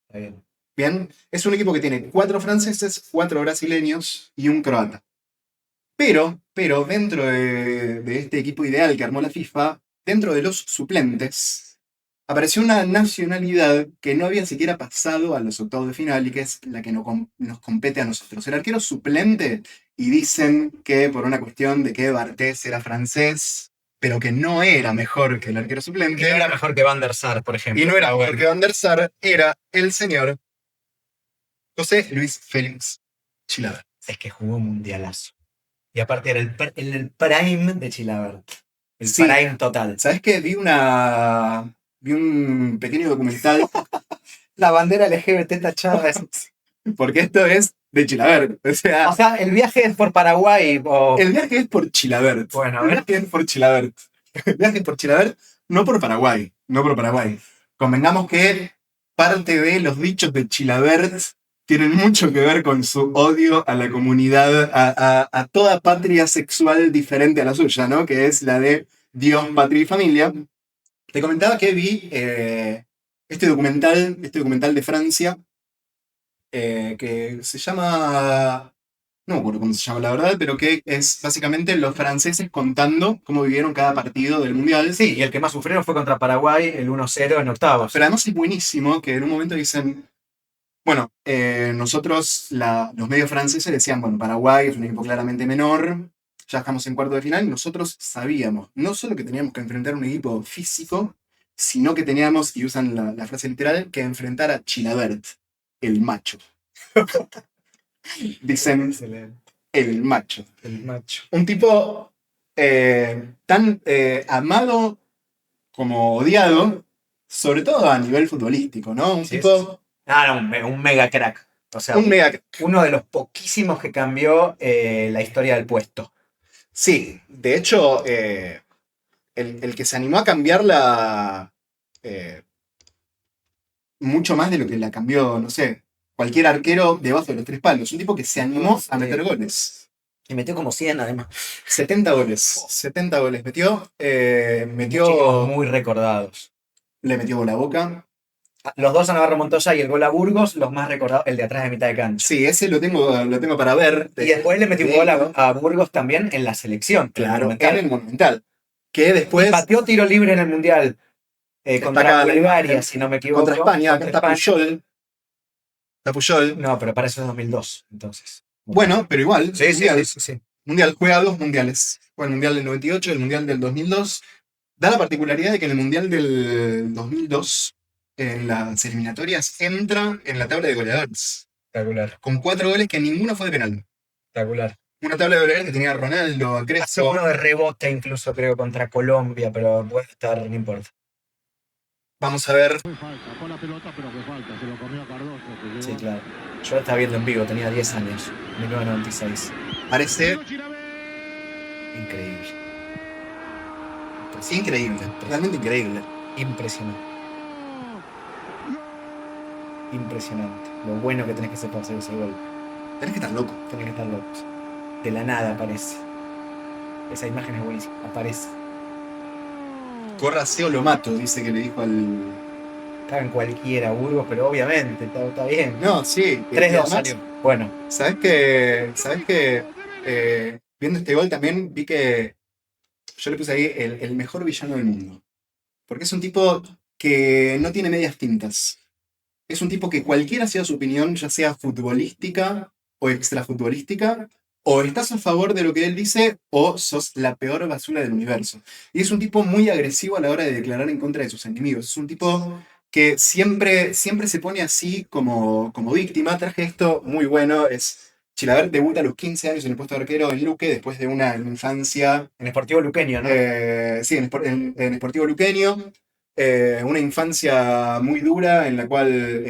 Está bien. Bien, es un equipo que tiene 4 franceses, 4 brasileños y un croata. Pero dentro de este equipo ideal que armó la FIFA, dentro de los suplentes, apareció una nacionalidad que no había siquiera pasado a los octavos de final y que es la que nos compete a nosotros. El arquero suplente, y dicen que por una cuestión de que Bartés era francés, pero que no era mejor que el arquero suplente. Que no era mejor que Van der Sar, por ejemplo. Y no era mejor que Van der Sar, era el señor José Luis Félix Chilavert. Es que jugó un mundialazo. Y aparte era el prime de Chilavert. El Sí. prime total. ¿Sabes qué? Vi un pequeño documental, La bandera LGBT tachada. porque esto es de Chilavert. O sea, O sea, el viaje es por Paraguay. el viaje es por Chilavert. Bueno, a El ver. viaje es por Chilavert. El viaje es por Chilavert, no por Paraguay. No por Paraguay. Convengamos que parte de los dichos de Chilavert tienen mucho que ver con su odio a la comunidad, a toda patria sexual diferente a la suya, ¿no? Que es la de Dios, patria y familia. Te comentaba que vi este documental de Francia, que se llama, no me acuerdo cómo se llama la verdad, pero que es básicamente los franceses contando cómo vivieron cada partido del Mundial. Sí, y el que más sufrieron fue contra Paraguay, el 1-0 en octavos. Pero además es buenísimo que en un momento dicen, bueno, nosotros, los medios franceses decían, bueno, Paraguay es un equipo claramente menor, ya estamos en cuarto de final, nosotros sabíamos no solo que teníamos que enfrentar un equipo físico, sino que teníamos, y usan la frase literal, que enfrentar a Chilavert, el macho. Dicen el macho. El macho. Un tipo tan amado como odiado, sobre todo a nivel futbolístico, ¿no? Un Sí, tipo... Un mega crack. O sea, Un mega... uno de los poquísimos que cambió la historia del puesto. Sí, de hecho, el que se animó a cambiarla mucho más de lo que la cambió, no sé, cualquier arquero debajo de los 3 palos. Un tipo que se animó a meter goles. Y metió como 100 además. 70 goles. 70 goles metió. Chicos muy recordados. Le metió gol a Boca. Los dos a Navarro Montoya y el gol a Burgos, los más recordados, el de atrás de mitad de cancha. Sí, ese lo tengo para ver. Y después le metió un gol a Burgos también en la selección. Claro, en el Monumental. Que después... Pateó tiro libre en el Mundial. Contra acá, Bulgaria, si no me equivoco. Contra España, acá está Puyol. Está Puyol. No, pero para eso es 2002, entonces. Bueno, pero igual. Sí. Mundial, juega 2 mundiales. Juega el Mundial del 98 y el Mundial del 2002. Da la particularidad de que en el Mundial del 2002, en las eliminatorias, entra en la tabla de goleadores. Espectacular. Con 4 goles que ninguno fue de penal. Espectacular. Una tabla de goleadores que tenía Ronaldo, Hace Crespo. uno de rebote incluso, creo, contra Colombia, pero puede estar, no importa. Vamos a ver. Sí, claro. Yo lo estaba viendo en vivo, tenía 10 años, 1996. Parece Increíble. increíble. Realmente increíble. Impresionante. Impresionante. Lo bueno que tenés que hacer para hacer ese gol. Tenés que estar loco. Tenés que estar locos. De la nada aparece. Esa imagen es buenísima. Aparece. Corra o lo mato, dice que le dijo al... Estaba en cualquiera, Burgos, pero obviamente, está bien. No, sí. 3-2 salió. Bueno. ¿Sabes que viendo este gol también vi que yo le puse ahí el mejor villano del mundo? Porque es un tipo que no tiene medias tintas. Es un tipo que cualquiera sea su opinión, ya sea futbolística o extrafutbolística, o estás a favor de lo que él dice o sos la peor basura del universo. Y es un tipo muy agresivo a la hora de declarar en contra de sus enemigos. Es un tipo que siempre se pone así como víctima. Traje esto muy bueno, es Chilavert debuta a los 15 años en el puesto de arquero en Luque después de una infancia... En Sportivo Luqueño, ¿no? Sí, en Sportivo Luqueño. Una infancia muy dura en la cual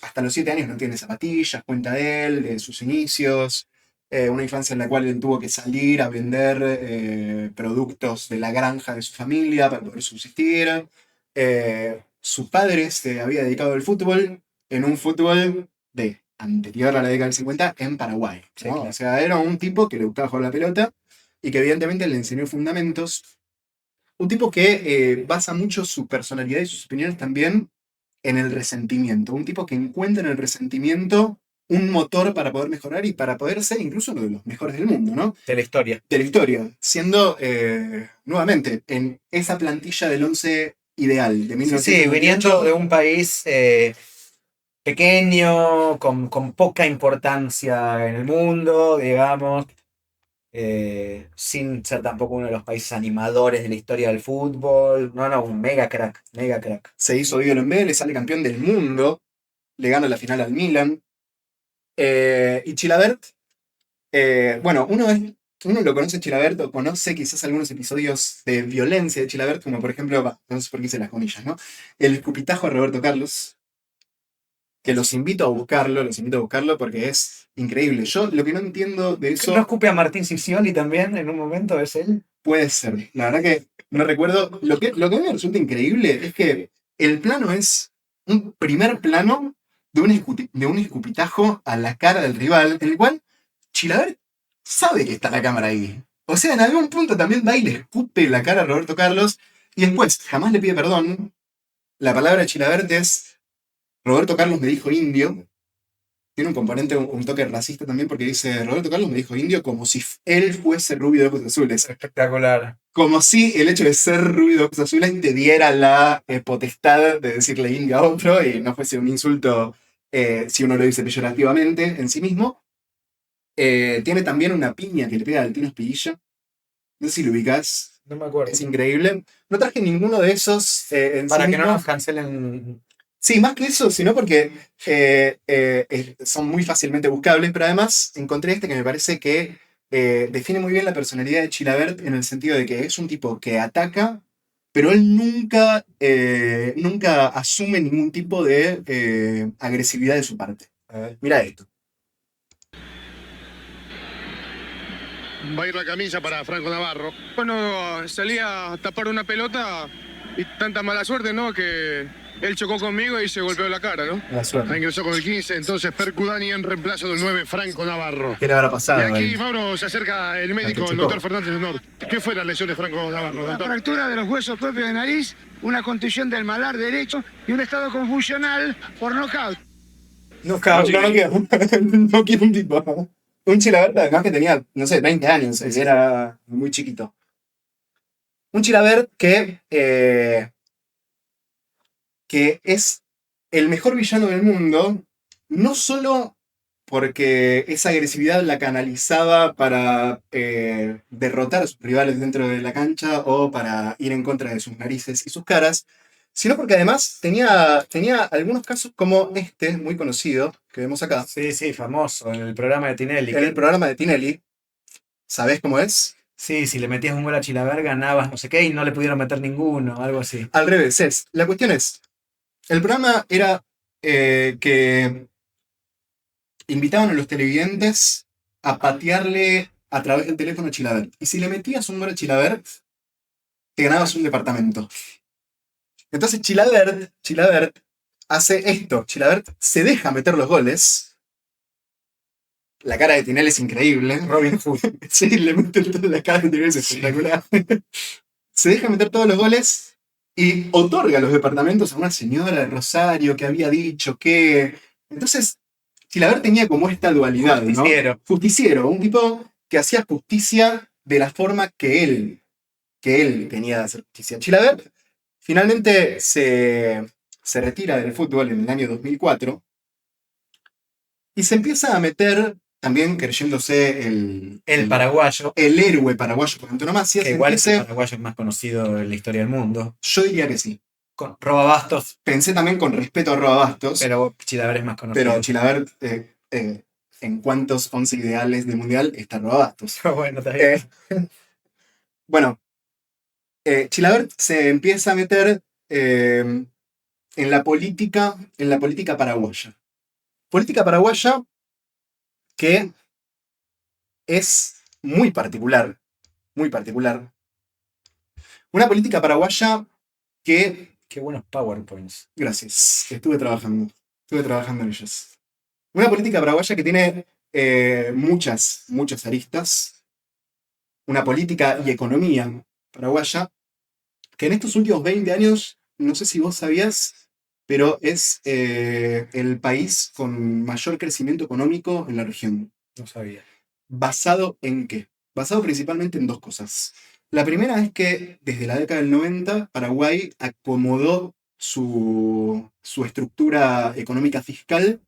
hasta los 7 años no tiene zapatillas, cuenta de él, de sus inicios. Una infancia en la cual él tuvo que salir a vender productos de la granja de su familia para poder subsistir. Su padre se había dedicado al fútbol, en un fútbol anterior a la década del 50 en Paraguay, ¿no? Sí, claro. O sea, era un tipo que le gustaba jugar la pelota y que evidentemente le enseñó fundamentos. Un tipo que basa mucho su personalidad y sus opiniones también en el resentimiento. Un tipo que encuentra en el resentimiento un motor para poder mejorar y para poder ser incluso uno de los mejores del mundo, ¿no? De la historia. De la historia. Siendo, nuevamente, en esa plantilla del 11 ideal de 1998. Sí, viniendo de un país pequeño, con poca importancia en el mundo, digamos. Sin ser tampoco uno de los países animadores de la historia del fútbol. No, un mega crack, mega crack. Se hizo ídolo en Vélez, sale campeón del mundo, le gana la final al Milan. Y Chilavert, bueno, uno lo conoce a Chilavert o conoce quizás algunos episodios de violencia de Chilavert, como por ejemplo, no sé por qué hice las comillas, ¿no? El escupitajo a Roberto Carlos, que los invito a buscarlo porque es increíble. Yo lo que no entiendo de eso... ¿No escupe a Martín Siccioli también en un momento? ¿Es él? Puede ser, la verdad que no recuerdo. Lo que a mí me resulta increíble es que el plano es un primer plano de un escupitajo a la cara del rival, en el cual Chilavert sabe que está la cámara ahí. O sea, en algún punto también va y le escupe la cara a Roberto Carlos y después jamás le pide perdón. La palabra de Chilavert es: Roberto Carlos me dijo indio. Tiene un componente, un toque racista también, porque dice: Roberto Carlos me dijo indio como si él fuese rubio de ojos azules. Espectacular. Como si el hecho de ser rubio de ojos azules te diera la potestad de decirle indio a otro y no fuese un insulto si uno lo dice peyorativamente en sí mismo. Tiene también una piña que le pega al Tino Espinilla. No sé si lo ubicás. No me acuerdo. Es increíble. No traje ninguno de esos en Para sí que no mismo. nos cancelen. Sí, más que eso, sino porque son muy fácilmente buscables, pero además encontré este que me parece que define muy bien la personalidad de Chilavert en el sentido de que es un tipo que ataca, pero él nunca asume ningún tipo de agresividad de su parte. Mira esto. Va a ir la camilla para Franco Navarro. Bueno, salí a tapar una pelota y tanta mala suerte, ¿no? Que él chocó conmigo y se golpeó la cara, ¿no? La suerte. Ingresó con el 15, entonces Percudani en reemplazo del 9, Franco Navarro. ¿Qué le habrá Y pasado? aquí, Mauro, se acerca el médico, el doctor Fernández Honor. ¿Qué fue la lesión de Franco Navarro, Una doctor? fractura de los huesos propios de nariz, una contusión del malar derecho y un estado confusional por nocaut. No quiero un tipo. Un Chilavert además que tenía, no sé, 20 años, era muy chiquito. Un Chilavert que es el mejor villano del mundo, no solo porque esa agresividad la canalizaba para derrotar a sus rivales dentro de la cancha o para ir en contra de sus narices y sus caras, sino porque además tenía algunos casos como este, muy conocido, que vemos acá, Sí, famoso, en el programa de Tinelli. en el programa de Tinelli. ¿Sabés cómo es? Sí, si le metías un gol a Chilavert ganabas no sé qué y no le pudieron meter ninguno, algo así. Al revés, la cuestión es, el programa era que invitaban a los televidentes a patearle a través del teléfono a Chilavert. Y si le metías un gol a Chilavert, te ganabas un departamento. Entonces Chilavert hace esto. Chilavert se deja meter los goles. La cara de Tinelli es increíble. Robin Hood. Sí, le mete toda la cara de Tinelli, es espectacular. Se deja meter todos los goles y otorga los departamentos a una señora de Rosario que había dicho que... Entonces, Chilavert tenía como esta dualidad, ¿no? Justiciero. Justiciero, un tipo que hacía justicia de la forma que él tenía de hacer justicia. Chilavert finalmente se retira del fútbol en el año 2004 y se empieza a meter, también creyéndose El paraguayo, el héroe paraguayo por antonomasia. que igual es el paraguayo más conocido en la historia del mundo. Yo diría que sí. Con Roba Bastos, Pensé también con respeto a Roa Bastos, pero Chilavert es más conocido. pero Chilavert, en cuántos 11 ideales del mundial está Roa Bastos. Bueno, está bien. Bueno, Chilavert se empieza a meter en la política paraguaya. Política paraguaya que es muy particular, muy particular. Una política paraguaya que... Qué buenos PowerPoints. Gracias, estuve trabajando en ellos. Una política paraguaya que tiene muchas aristas. Una política y economía paraguaya que en estos últimos 20 años, no sé si vos sabías, pero es el país con mayor crecimiento económico en la región. No sabía. ¿Basado en qué? Basado principalmente en dos cosas. La primera es que desde la década del 90 Paraguay acomodó su estructura económica fiscal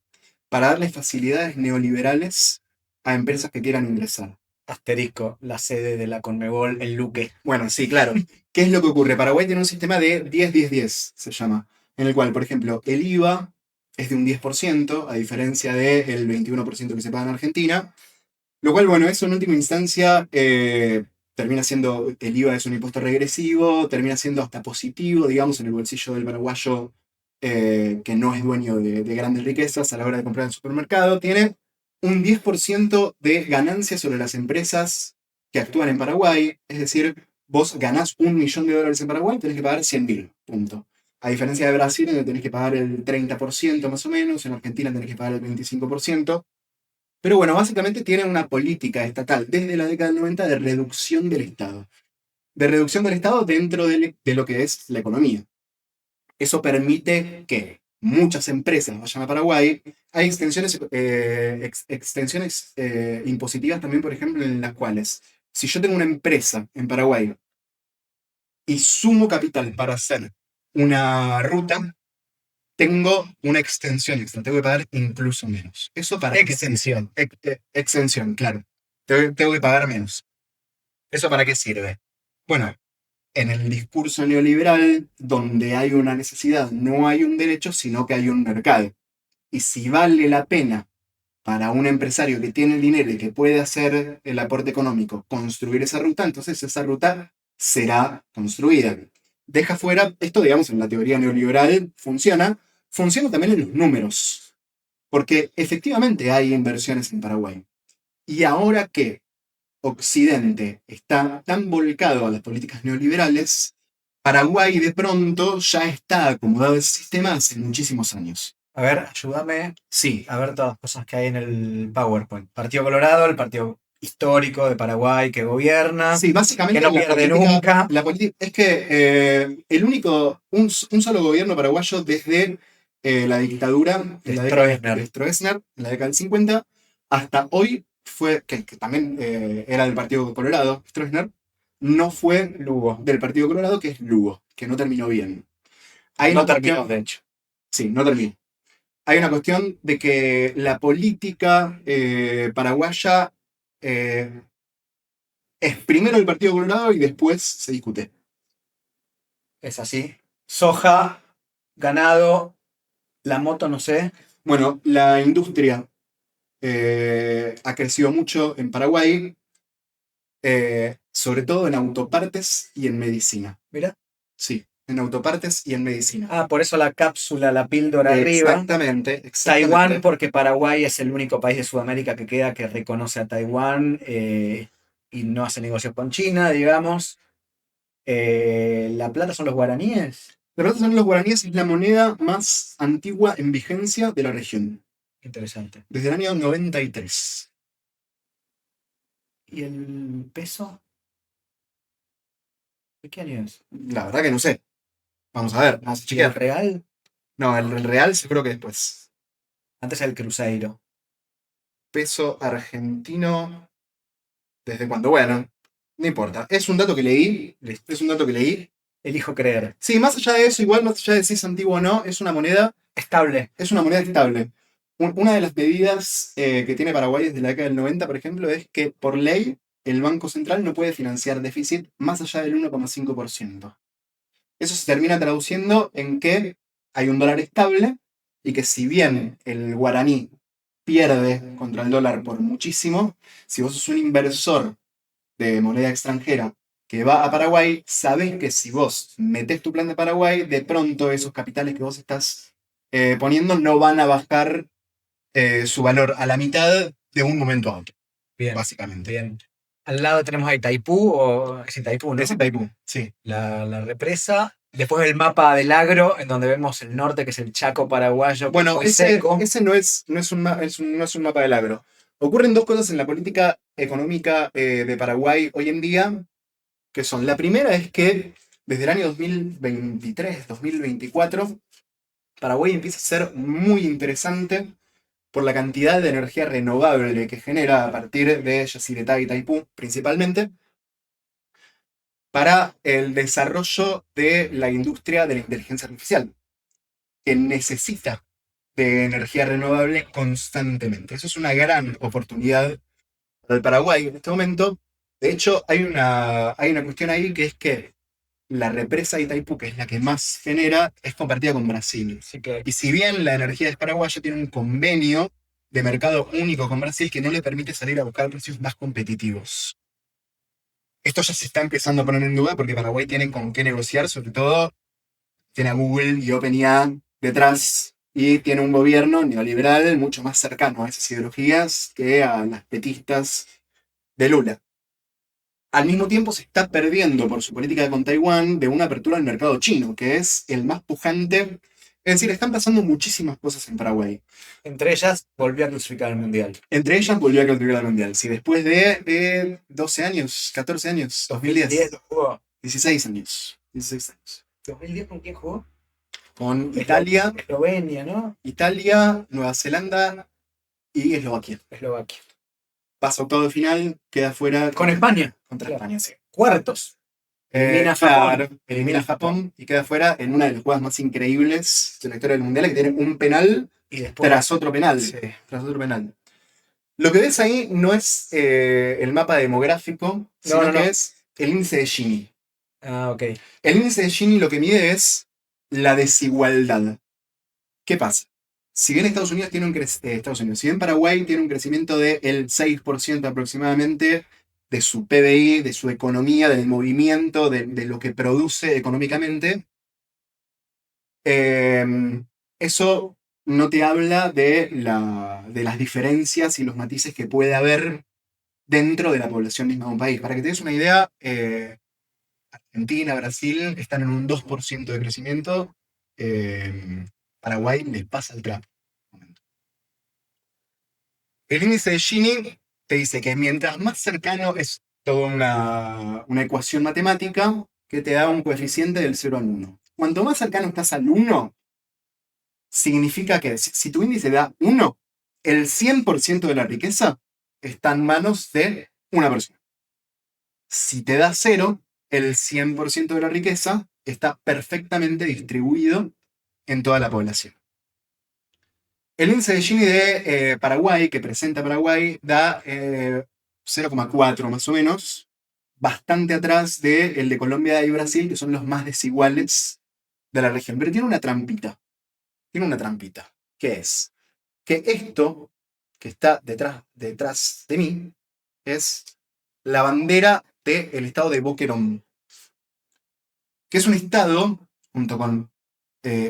para darle facilidades neoliberales a empresas que quieran ingresar. Asterisco, la sede de la Conmebol, el Luque. Bueno, sí, claro. ¿Qué es lo que ocurre? Paraguay tiene un sistema de 10-10-10, se llama, en el cual, por ejemplo, el IVA es de un 10%, a diferencia del 21% que se paga en Argentina, lo cual, bueno, eso en última instancia termina siendo, el IVA es un impuesto regresivo, termina siendo hasta positivo, digamos, en el bolsillo del paraguayo que no es dueño de grandes riquezas a la hora de comprar en el supermercado, tiene un 10% de ganancia sobre las empresas que actúan en Paraguay, es decir, vos ganás $1 millón en Paraguay, tenés que pagar 100.000, punto. A diferencia de Brasil, donde tenés que pagar el 30% más o menos, en Argentina tenés que pagar el 25%. Pero bueno, básicamente tiene una política estatal desde la década del 90 de reducción del Estado. De reducción del Estado dentro de lo que es la economía. Eso permite que muchas empresas vayan a Paraguay. Hay extensiones impositivas también, por ejemplo, en las cuales, si yo tengo una empresa en Paraguay y sumo capital para hacer una ruta, tengo una extensión extra, tengo que pagar incluso menos. ¿Eso para qué? Exención. Exención, claro. Tengo que pagar menos. ¿Eso para qué sirve? Bueno, en el discurso neoliberal, donde hay una necesidad, no hay un derecho, sino que hay un mercado. Y si vale la pena para un empresario que tiene el dinero y que puede hacer el aporte económico construir esa ruta, entonces esa ruta será construida. Deja fuera, esto digamos en la teoría neoliberal funciona también en los números, porque efectivamente hay inversiones en Paraguay. Y ahora que Occidente está tan volcado a las políticas neoliberales, Paraguay de pronto ya está acomodado el sistema hace muchísimos años. A ver, ayúdame Sí, a ver todas las cosas que hay en el PowerPoint. Partido Colorado, el partido histórico de Paraguay que gobierna, sí, básicamente que no pierde nunca. La política es que un solo gobierno paraguayo desde la dictadura De Stroessner. de Stroessner, en la década del 50, hasta hoy fue, que también era del Partido Colorado, Stroessner, no fue Lugo. del Partido Colorado, que es Lugo, que no terminó bien. Hay No una terminó, cuestión- de hecho. Sí, no terminó. Hay una cuestión de que la política paraguaya es primero el Partido Colorado y después se discute. Es así. Soja, ganado, la moto, no sé. Bueno, la industria ha crecido mucho en Paraguay, sobre todo en autopartes y en medicina. Mira. Sí, en autopartes y en medicina. Ah, por eso la cápsula, la píldora arriba. Exactamente. Taiwán, porque Paraguay es el único país de Sudamérica que queda que reconoce a Taiwán y no hace negocios con China, digamos. La plata son los guaraníes. La verdad son los guaraníes, es la moneda más antigua en vigencia de la región, Interesante. desde el año 93. ¿Y el peso? ¿De qué año es? La verdad que no sé. Vamos a ver, vamos a ¿Y el chequear. real? No, el real seguro que después. Antes el cruzeiro. Peso argentino. ¿Desde cuándo? Bueno, no importa. Es un dato que leí. Es un dato que leí. Elijo creer. Sí, más allá de eso, igual más allá de si es antiguo o no, es una moneda Estable. estable. Una de las medidas que tiene Paraguay desde la década del 90, por ejemplo, es que por ley el Banco Central no puede financiar déficit más allá del 1,5%. Eso se termina traduciendo en que hay un dólar estable y que si bien el guaraní pierde contra el dólar por muchísimo, si vos sos un inversor de moneda extranjera que va a Paraguay, sabés que si vos metés tu plan de Paraguay, de pronto esos capitales que vos estás poniendo no van a bajar su valor a la mitad de un momento a otro, Bien. básicamente. Bien. Al lado tenemos a Itaipú, o es Itaipú, ¿no? Es Itaipú, sí. La represa. Después el mapa del agro, en donde vemos el norte, que es el Chaco paraguayo. Bueno, muy ese seco. no es un mapa del agro. Ocurren dos cosas en la política económica de Paraguay hoy en día, que son, la primera es que desde el año 2023, 2024, Paraguay empieza a ser muy interesante por la cantidad de energía renovable que genera a partir de Yacyretá y Itaipú, principalmente, para el desarrollo de la industria de la inteligencia artificial, que necesita de energía renovable constantemente. Eso es una gran oportunidad para el Paraguay en este momento. De hecho, hay una cuestión ahí que es que la represa de Itaipú, que es la que más genera, es compartida con Brasil. Así que Y si bien la energía es paraguaya, tiene un convenio de mercado único con Brasil que no le permite salir a buscar precios más competitivos. Esto ya se está empezando a poner en duda porque Paraguay tiene con qué negociar, sobre todo tiene a Google y OpenAI detrás y tiene un gobierno neoliberal mucho más cercano a esas ideologías que a las petistas de Lula. Al mismo tiempo se está perdiendo por su política con Taiwán de una apertura al mercado chino, que es el más pujante. Es decir, están pasando muchísimas cosas en Paraguay. entre ellas volvió a clasificar al Mundial. Entre ellas volvió a clasificar al Mundial. Si después de 12 años, 14 años, 2010, ¿Lo jugó? 16 años. 16 años. ¿2010 con quién jugó? Con Italia, Eslovenia, ¿no? Nueva Zelanda y Eslovaquia. Eslovaquia. Pasa octavo de final, queda fuera Con España. contra Claro. España, sí. Cuartos. Elimina a Japón. Claro, elimina a Japón y queda fuera en una de las jugadas más increíbles de la historia del Mundial, que tiene un penal Y después. tras otro penal. Sí. Tras otro penal. Lo que ves ahí no es el mapa demográfico, sino no. que es el índice de Gini. Ah, ok. El índice de Gini lo que mide es la desigualdad. ¿Qué pasa? Si bien Estados Unidos tiene si bien Paraguay tiene un crecimiento del 6% aproximadamente de su PBI, de su economía, del movimiento, de lo que produce económicamente, eso no te habla de las diferencias y los matices que puede haber dentro de la población misma de un país. Para que te des una idea, Argentina, Brasil están en un 2% de crecimiento. Paraguay les pasa el trapo. El índice de Gini te dice que mientras más cercano es toda una ecuación matemática que te da un coeficiente del 0 al 1. Cuanto más cercano estás al 1, significa que si tu índice da 1, el 100% de la riqueza está en manos de una persona. Si te da 0, el 100% de la riqueza está perfectamente distribuido en toda la población. El índice de Gini de Paraguay, que presenta Paraguay, da 0,4 más o menos, bastante atrás del de Colombia y Brasil, que son los más desiguales de la región. Pero tiene una trampita. ¿Qué es? Que esto que está detrás de mí es la bandera del estado de Boquerón, que es un estado, junto con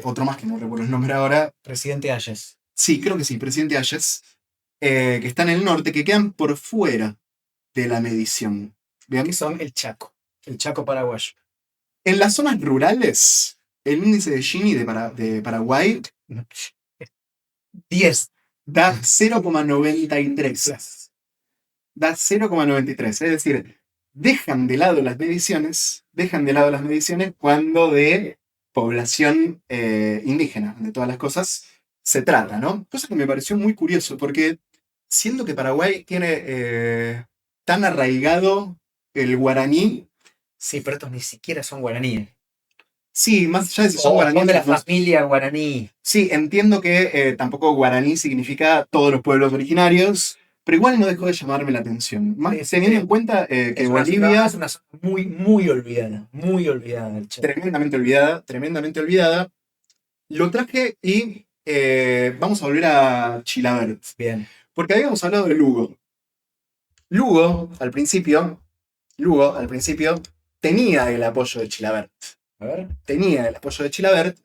otro más que no recuerdo el nombre ahora. Presidente Hayes. Sí, creo que sí, presidente Hayes, que está en el norte, que quedan por fuera de la medición. Vean, Que son el Chaco paraguayo. en las zonas rurales, el índice de Gini de Paraguay 10. da 0,93. Da 0,93. Es decir, dejan de lado las mediciones cuando de población indígena, de todas las cosas, se trata, ¿no? Cosa que me pareció muy curioso, porque siendo que Paraguay tiene tan arraigado el guaraní. Sí, pero estos ni siquiera son guaraníes. Sí, más allá de si son Son guaraníes. de la familia guaraní. Sí, entiendo que tampoco guaraní significa todos los pueblos originarios, pero igual no dejó de llamarme la atención. Más teniendo en cuenta que Es Bolivia. es una zona muy olvidada. Muy olvidada el Chaco. Tremendamente olvidada. Lo traje y vamos a volver a Chilavert. Bien. Porque habíamos hablado de Lugo. Lugo, al principio, tenía el apoyo de Chilavert. A ver. Tenía el apoyo de Chilavert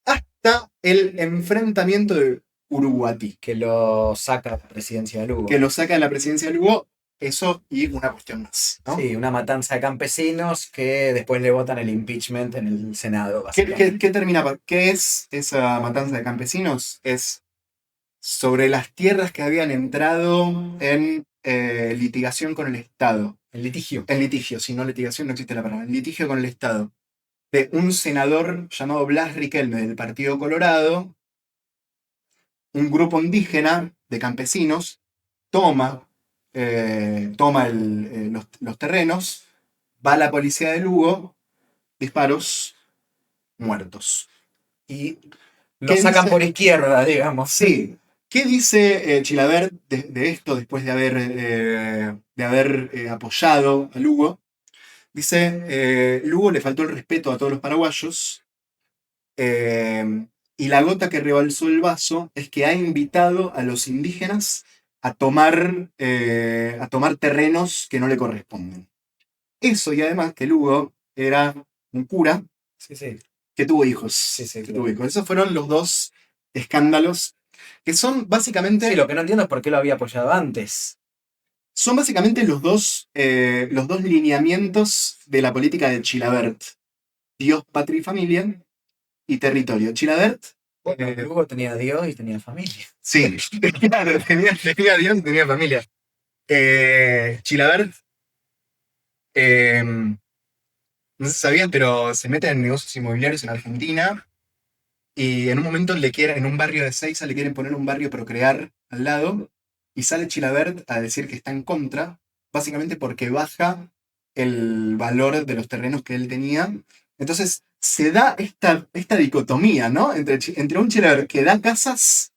hasta el enfrentamiento de Uruguatí. Que lo saca la presidencia de Lugo. Que lo saca de la presidencia de Lugo, eso y una cuestión más, ¿no? Sí, una matanza de campesinos que después le votan el impeachment en el Senado. ¿Qué es esa matanza de campesinos? Es sobre las tierras que habían entrado en litigación con el Estado. El litigio. En litigio, si no litigación no existe la palabra. En litigio con el Estado. De un senador llamado Blas Riquelme del Partido Colorado, un grupo indígena de campesinos toma los terrenos, va a la policía de Lugo, disparos, muertos. Y lo sacan por izquierda, digamos. Sí. ¿Qué dice Chilavert de esto después de haber apoyado a Lugo? Dice, Lugo le faltó el respeto a todos los paraguayos y la gota que rebalsó el vaso es que ha invitado a los indígenas a tomar terrenos que no le corresponden. Eso, y además que Lugo era un cura que tuvo hijos. Tuvo hijos. Esos fueron los dos escándalos que son básicamente... Sí, lo que no entiendo es por qué lo había apoyado antes. Son básicamente los dos lineamientos de la política de Chilavert. Dios, patria y familia y territorio. Chilavert... Lugo tenía Dios y tenía familia. Sí, claro, tenía Dios y tenía familia. Chilavert, no se sabían, pero se mete en negocios inmobiliarios en Argentina y en un momento en un barrio de Ezeiza le quieren poner un barrio Procrear al lado y sale Chilavert a decir que está en contra, básicamente porque baja el valor de los terrenos que él tenía. Entonces se da esta dicotomía, ¿no? Entre un Chilaver que da casas,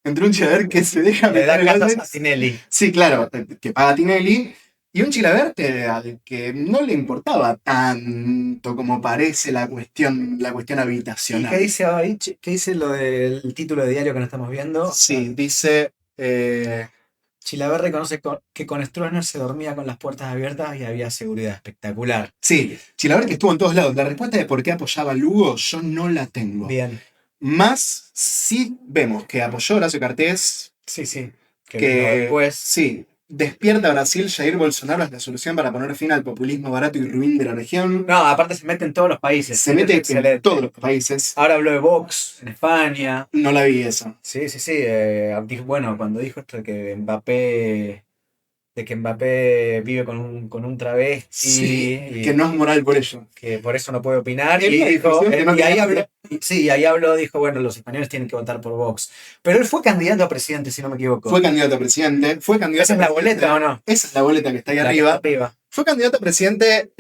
entre un Chilaver que se deja Le da meter casas goles. a Tinelli. Sí, claro, que paga Tinelli. Y un Chilaver al que no le importaba tanto como parece la cuestión ¿Y habitacional. qué dice ahí? ¿Qué dice lo del título de diario que no estamos viendo? Sí, dice... Chilaver reconoce que con Stroessner se dormía con las puertas abiertas y había seguridad espectacular. sí, Chilaver que estuvo en todos lados. La respuesta de por qué apoyaba a Lugo yo no la tengo. Bien. Más sí vemos que apoyó a Horacio Cartés, Sí, sí. Que que vino después. sí, despierta a Brasil, Jair Bolsonaro es la solución para poner fin al populismo barato y ruin de la región. No, aparte se mete en todos los países. Se mete Excelente. en todos los países. Ahora habló de Vox en España. No la vi esa. Sí, sí, sí. Bueno, cuando dijo esto de que Mbappé vive con un travesti Sí, y que no es moral por ello. que por eso no puede opinar. Es Y una dijo, discusión que no y ahí tiene habló, sí, ahí habló, dijo, bueno, los españoles tienen que votar por Vox. Pero él fue candidato a presidente, si no me equivoco. Fue candidato a presidente. Fue candidato ¿Esa es la a presidente. boleta o no? Esa es la boleta que está ahí La que arriba. está arriba. Fue candidato a presidente.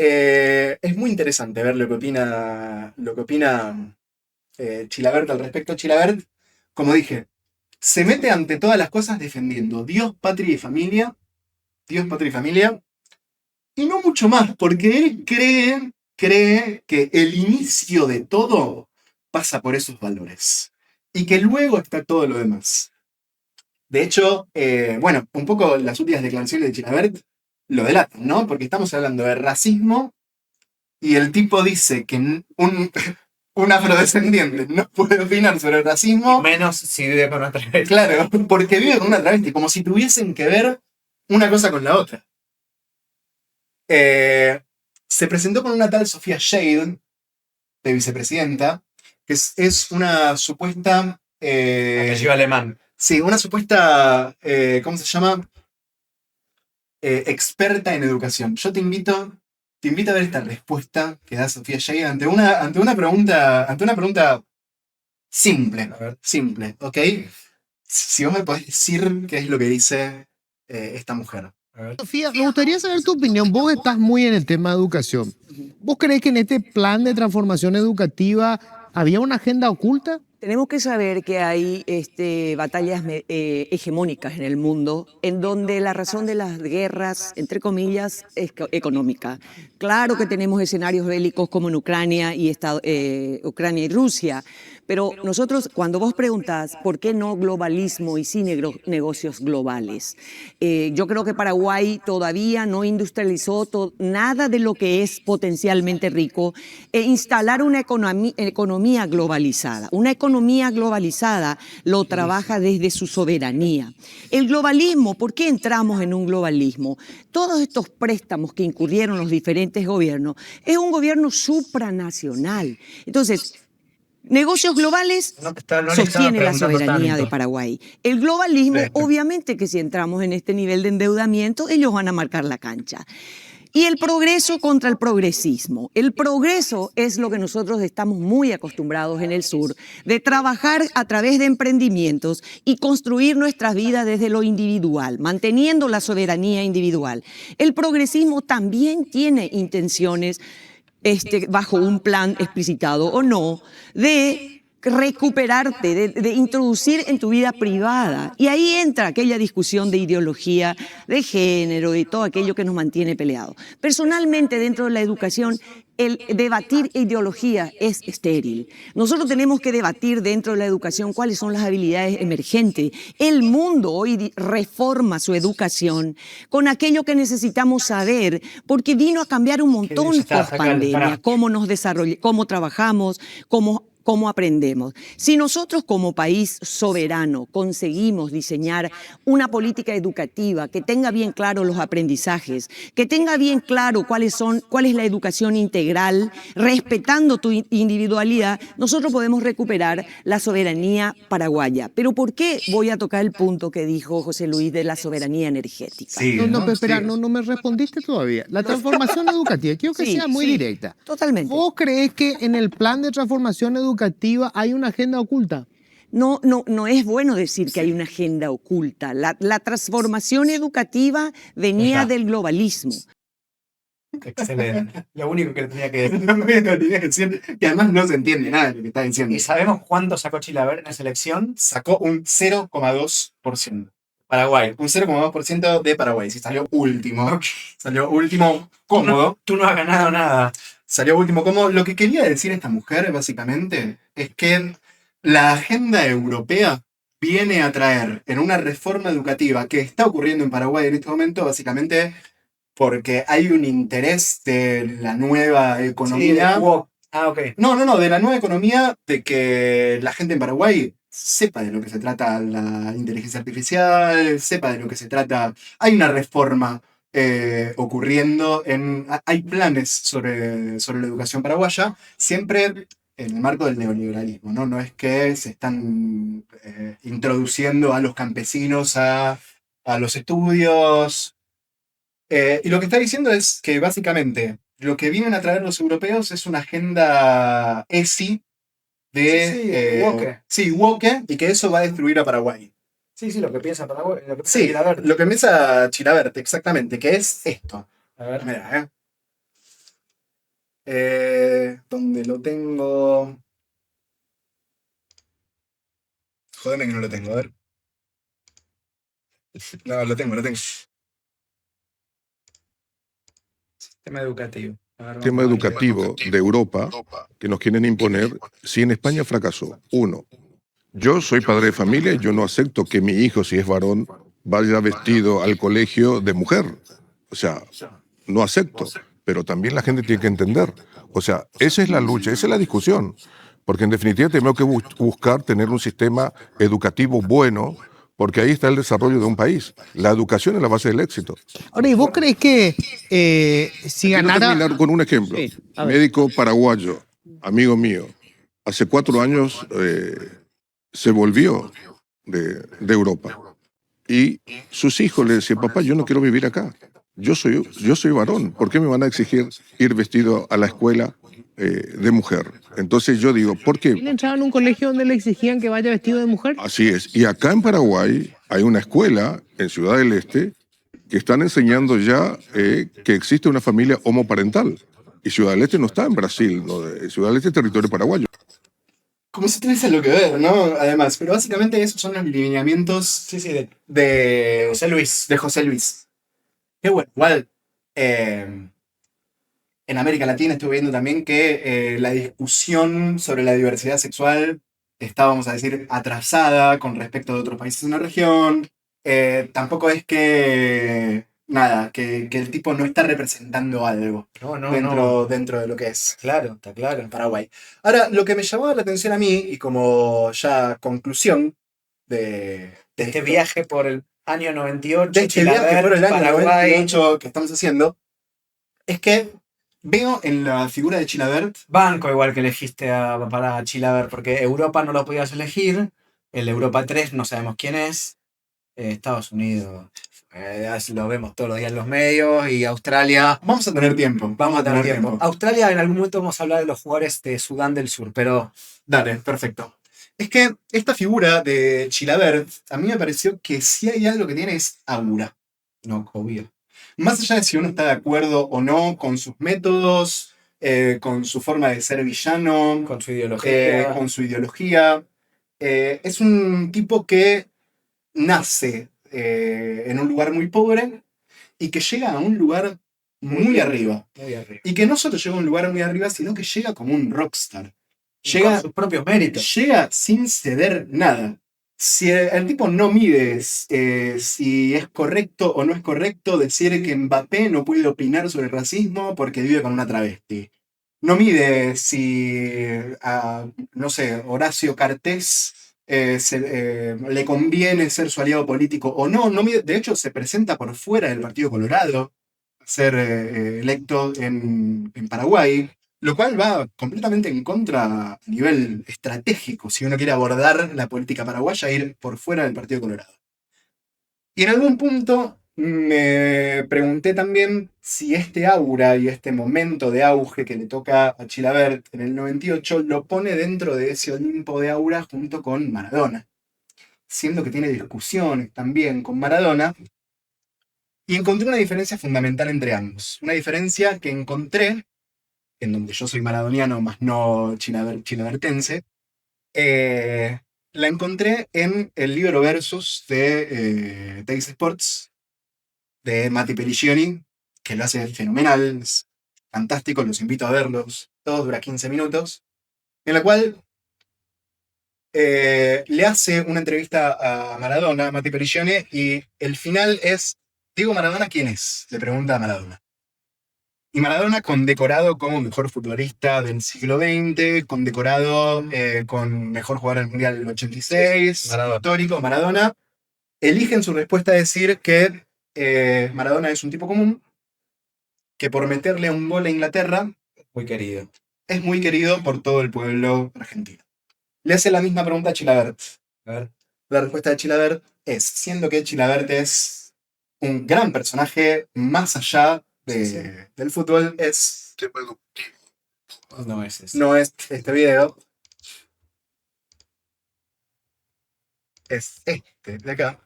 Es muy interesante ver lo que opina Chilavert al respecto. Chilavert, como dije, se mete ante todas las cosas defendiendo Dios, patria y familia. Dios, patria y familia. Y no mucho más, porque él cree que el inicio de todo pasa por esos valores. Y que luego está todo lo demás. De hecho, bueno, un poco las últimas declaraciones de Chilavert lo delatan, ¿no? Porque estamos hablando de racismo y el tipo dice que un afrodescendiente no puede opinar sobre el racismo. Menos si vive con otra vez. Claro, porque vive con una travesti, como si tuviesen que ver una cosa con la otra. Se presentó con una tal Sofía Shade, de vicepresidenta, que es una supuesta... Apellido alemán. sí, una supuesta... ¿cómo se llama? Experta en educación. Yo te invito a ver esta respuesta que da Sofía Shade ante una pregunta simple. A ver. Simple, ¿ok? Si vos me podés decir qué es lo que dice esta mujer. A ver. Sofía, me gustaría saber tu opinión. Vos estás muy en el tema de educación. ¿Vos crees que en este plan de transformación educativa había una agenda oculta? Tenemos que saber que hay batallas hegemónicas en el mundo en donde la razón de las guerras, entre comillas, es económica. Claro que tenemos escenarios bélicos como en Ucrania y Rusia, pero nosotros, cuando vos preguntás por qué no globalismo y sí negocios globales, yo creo que Paraguay todavía no industrializó nada de lo que es potencialmente rico e instalar una economía globalizada. Una economía globalizada lo trabaja desde su soberanía. El globalismo, ¿por qué entramos en un globalismo? Todos estos préstamos que incurrieron los diferentes gobiernos, es un gobierno supranacional. Entonces, negocios globales sostiene la soberanía de Paraguay. El globalismo, obviamente que si entramos en este nivel de endeudamiento, ellos van a marcar la cancha. Y el progreso contra el progresismo. El progreso es lo que nosotros estamos muy acostumbrados en el sur, de trabajar a través de emprendimientos y construir nuestras vidas desde lo individual, manteniendo la soberanía individual. El progresismo también tiene intenciones, bajo un plan explicitado o no, de recuperarte, de introducir en tu vida privada. Y ahí entra aquella discusión de ideología, de género y todo aquello que nos mantiene peleados. Personalmente, dentro de la educación, el debatir ideología es estéril. Nosotros tenemos que debatir dentro de la educación cuáles son las habilidades emergentes. El mundo hoy reforma su educación con aquello que necesitamos saber, porque vino a cambiar un montón post pandemia, cómo nos desarrollamos, cómo trabajamos, cómo aprendemos. Si nosotros como país soberano conseguimos diseñar una política educativa que tenga bien claro los aprendizajes, que tenga bien claro cuál es la educación integral, respetando tu individualidad, nosotros podemos recuperar la soberanía paraguaya. Pero ¿por qué voy a tocar el punto que dijo José Luis de la soberanía energética? Sí, No, pero espera, no me respondiste todavía. La transformación educativa, quiero que sea muy directa. Totalmente. ¿Vos crees que en el plan de transformación educativa hay una agenda oculta? No es bueno decir que hay una agenda oculta. La transformación educativa venía del globalismo. Excelente. Lo único que le tenía que decir. No me lo tenía que decir, y además no se entiende nada de lo que está diciendo. ¿Y sabemos cuánto sacó Chilavert en la selección? Sacó un 0,2%. Paraguay. Un 0,2% de Paraguay. Sí, salió último. Salió último cómodo. Tú no has ganado nada. Salió último cómodo. Lo que quería decir esta mujer, básicamente, es que la agenda europea viene a traer en una reforma educativa que está ocurriendo en Paraguay en este momento, básicamente porque hay un interés de la nueva economía. Sí, ok. No, de la nueva economía, de que la gente en Paraguay sepa de lo que se trata la inteligencia artificial, sepa de lo que se trata. Hay una reforma ocurriendo, hay planes sobre la educación paraguaya, siempre en el marco del neoliberalismo, ¿no? No es que se están introduciendo a los campesinos a los estudios. Y lo que está diciendo es que básicamente lo que vienen a traer los europeos es una agenda ESI de... woke. Sí, woke, y que eso va a destruir a Paraguay. Sí, lo que piensa Paraguay. Lo que piensa Sí, Chilavert. lo que piensa Chilavert, exactamente, que es esto. A ver. Mira, ¿dónde lo tengo? Jódeme que no lo tengo, a ver. No, lo tengo. Sistema educativo. A ver, Sistema vamos a ver. educativo de Europa que nos quieren imponer si en España fracasó. Uno, yo soy padre de familia y yo no acepto que mi hijo, si es varón, vaya vestido al colegio de mujer. O sea, no acepto. Pero también la gente tiene que entender. O sea, esa es la lucha, esa es la discusión. Porque en definitiva tenemos que buscar tener un sistema educativo bueno, porque ahí está el desarrollo de un país. La educación es la base del éxito. Ahora, ¿y vos crees que si Quiero ganara... terminar con un ejemplo. Sí, a ver. Médico paraguayo, amigo mío, hace 4 años se volvió de Europa. Y sus hijos le decían, papá, yo no quiero vivir acá. Yo soy varón. ¿Por qué me van a exigir ir vestido a la escuela de mujer? Entonces yo digo, ¿por qué? Él entraba en un colegio donde le exigían que vaya vestido de mujer. Así es. Y acá en Paraguay hay una escuela en Ciudad del Este que están enseñando ya que existe una familia homoparental. Y Ciudad del Este no está en Brasil, ¿no? Ciudad del Este es territorio paraguayo. Como si tuviese lo que ver, ¿no? Además, pero básicamente esos son los lineamientos de José Luis. de José Luis. Que bueno, igual en América Latina estuve viendo también que la discusión sobre la diversidad sexual está, vamos a decir, atrasada con respecto a otros países en la región. Tampoco es que el tipo no está representando algo dentro de lo que es. Claro, está claro. Paraguay. Ahora, lo que me llamó la atención a mí, y como ya conclusión de Este esto, viaje por el año 98, de este viaje por el año Paraguay. 98 que estamos haciendo, es que veo en la figura de Chilavert, Banco igual que elegiste para Chilavert, porque Europa no lo podías elegir, el Europa 3 no sabemos quién es, Estados Unidos lo vemos todos los días en los medios, y Australia vamos a tener tiempo. vamos a tener tiempo. Australia en algún momento vamos a hablar de los jugadores de Sudán del Sur, pero Dale, perfecto. Es que esta figura de Chilavert, a mí me pareció que si hay algo que tiene es aura. no, obvio. Más allá de si uno está de acuerdo o no con sus métodos, con su forma de ser villano, Con su ideología. con su ideología, es un tipo que nace en un lugar muy pobre y que llega a un lugar muy arriba. Muy arriba. Y que no solo llega a un lugar muy arriba, sino que llega como un rockstar. Con Llega, sus propios méritos. llega sin ceder nada. Si el tipo no mide si es correcto o no es correcto decir que Mbappé no puede opinar sobre el racismo porque vive con una travesti. No mide si no sé, Horacio Cartés le conviene ser su aliado político o no. No mide, de hecho, se presenta por fuera del Partido Colorado a ser electo en Paraguay. Lo cual va completamente en contra a nivel estratégico, si uno quiere abordar la política paraguaya, ir por fuera del Partido Colorado. Y en algún punto me pregunté también si este aura y este momento de auge que le toca a Chilavert en el 98 lo pone dentro de ese Olimpo de aura junto con Maradona. Siendo que tiene discusiones también con Maradona. Y encontré una diferencia fundamental entre ambos. Una diferencia que encontré, en donde yo soy maradoniano, más no chilavertense, la encontré en el libro Versus de Teis Sports, de Matti Pelliccioni, que lo hace fenomenal, es fantástico, los invito a verlos. Todo dura 15 minutos, en la cual le hace una entrevista a Maradona, Matti Pelliccioni, y el final es: Diego Maradona, ¿quién es?, le pregunta a Maradona. Y Maradona, condecorado como mejor futbolista del siglo XX, condecorado con mejor jugador del Mundial del 86, Maradona. histórico, Maradona, elige en su respuesta decir que Maradona es un tipo común, que por meterle un gol a Inglaterra Muy querido. es muy querido por todo el pueblo argentino. Le hace la misma pregunta a Chilavert. A ver. La respuesta de Chilavert es, siendo que Chilavert es un gran personaje más allá del fútbol, No es eso. no es este video, es este de acá.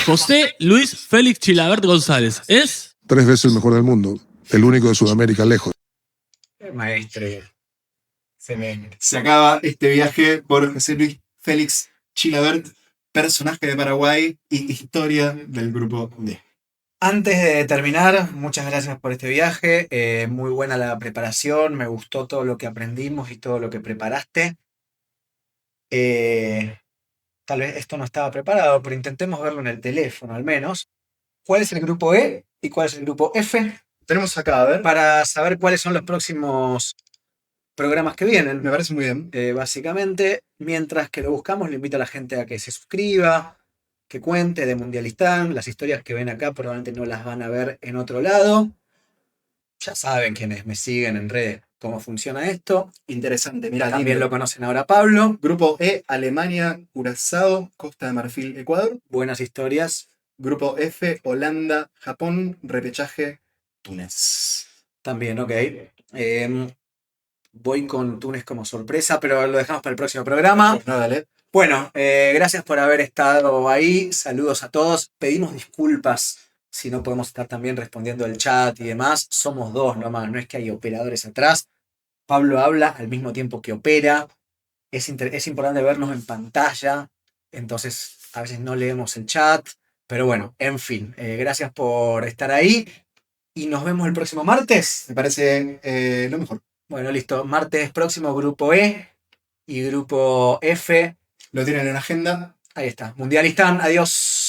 José Luis Félix Chilavert González es 3 veces el mejor del mundo, el único de Sudamérica lejos. Maestro. Se acaba este viaje por José Luis Félix Chilavert, personaje de Paraguay y historia del grupo D. Antes de terminar, muchas gracias por este viaje. Muy buena la preparación. Me gustó todo lo que aprendimos y todo lo que preparaste. Tal vez esto no estaba preparado, pero intentemos verlo en el teléfono al menos. ¿Cuál es el grupo E y cuál es el grupo F? Tenemos acá, a ver, Para saber cuáles son los próximos programas que vienen. me parece muy bien. Básicamente, mientras que lo buscamos, le invito a la gente a que se suscriba, que cuente de Mundialistán. Las historias que ven acá probablemente no las van a ver en otro lado. Ya saben quienes me siguen en redes cómo funciona esto. Interesante, mira, También lo conocen ahora Pablo. Grupo E, Alemania, Curazao, Costa de Marfil, Ecuador. Buenas historias. Grupo F, Holanda, Japón, repechaje, Túnez. También, ok. Voy con Túnez como sorpresa, pero lo dejamos para el próximo programa. Pues no, dale. Bueno, gracias por haber estado ahí. Saludos a todos. Pedimos disculpas si no podemos estar también respondiendo el chat y demás. Somos dos nomás, no es que hay operadores atrás. Pablo habla al mismo tiempo que opera. Es importante vernos en pantalla, entonces a veces no leemos el chat. Pero bueno, en fin, gracias por estar ahí y nos vemos el próximo martes. Me parece lo mejor. Bueno, listo. Martes próximo, grupo E y grupo F. Lo tienen en la agenda. Ahí está. Mundialistán. Adiós.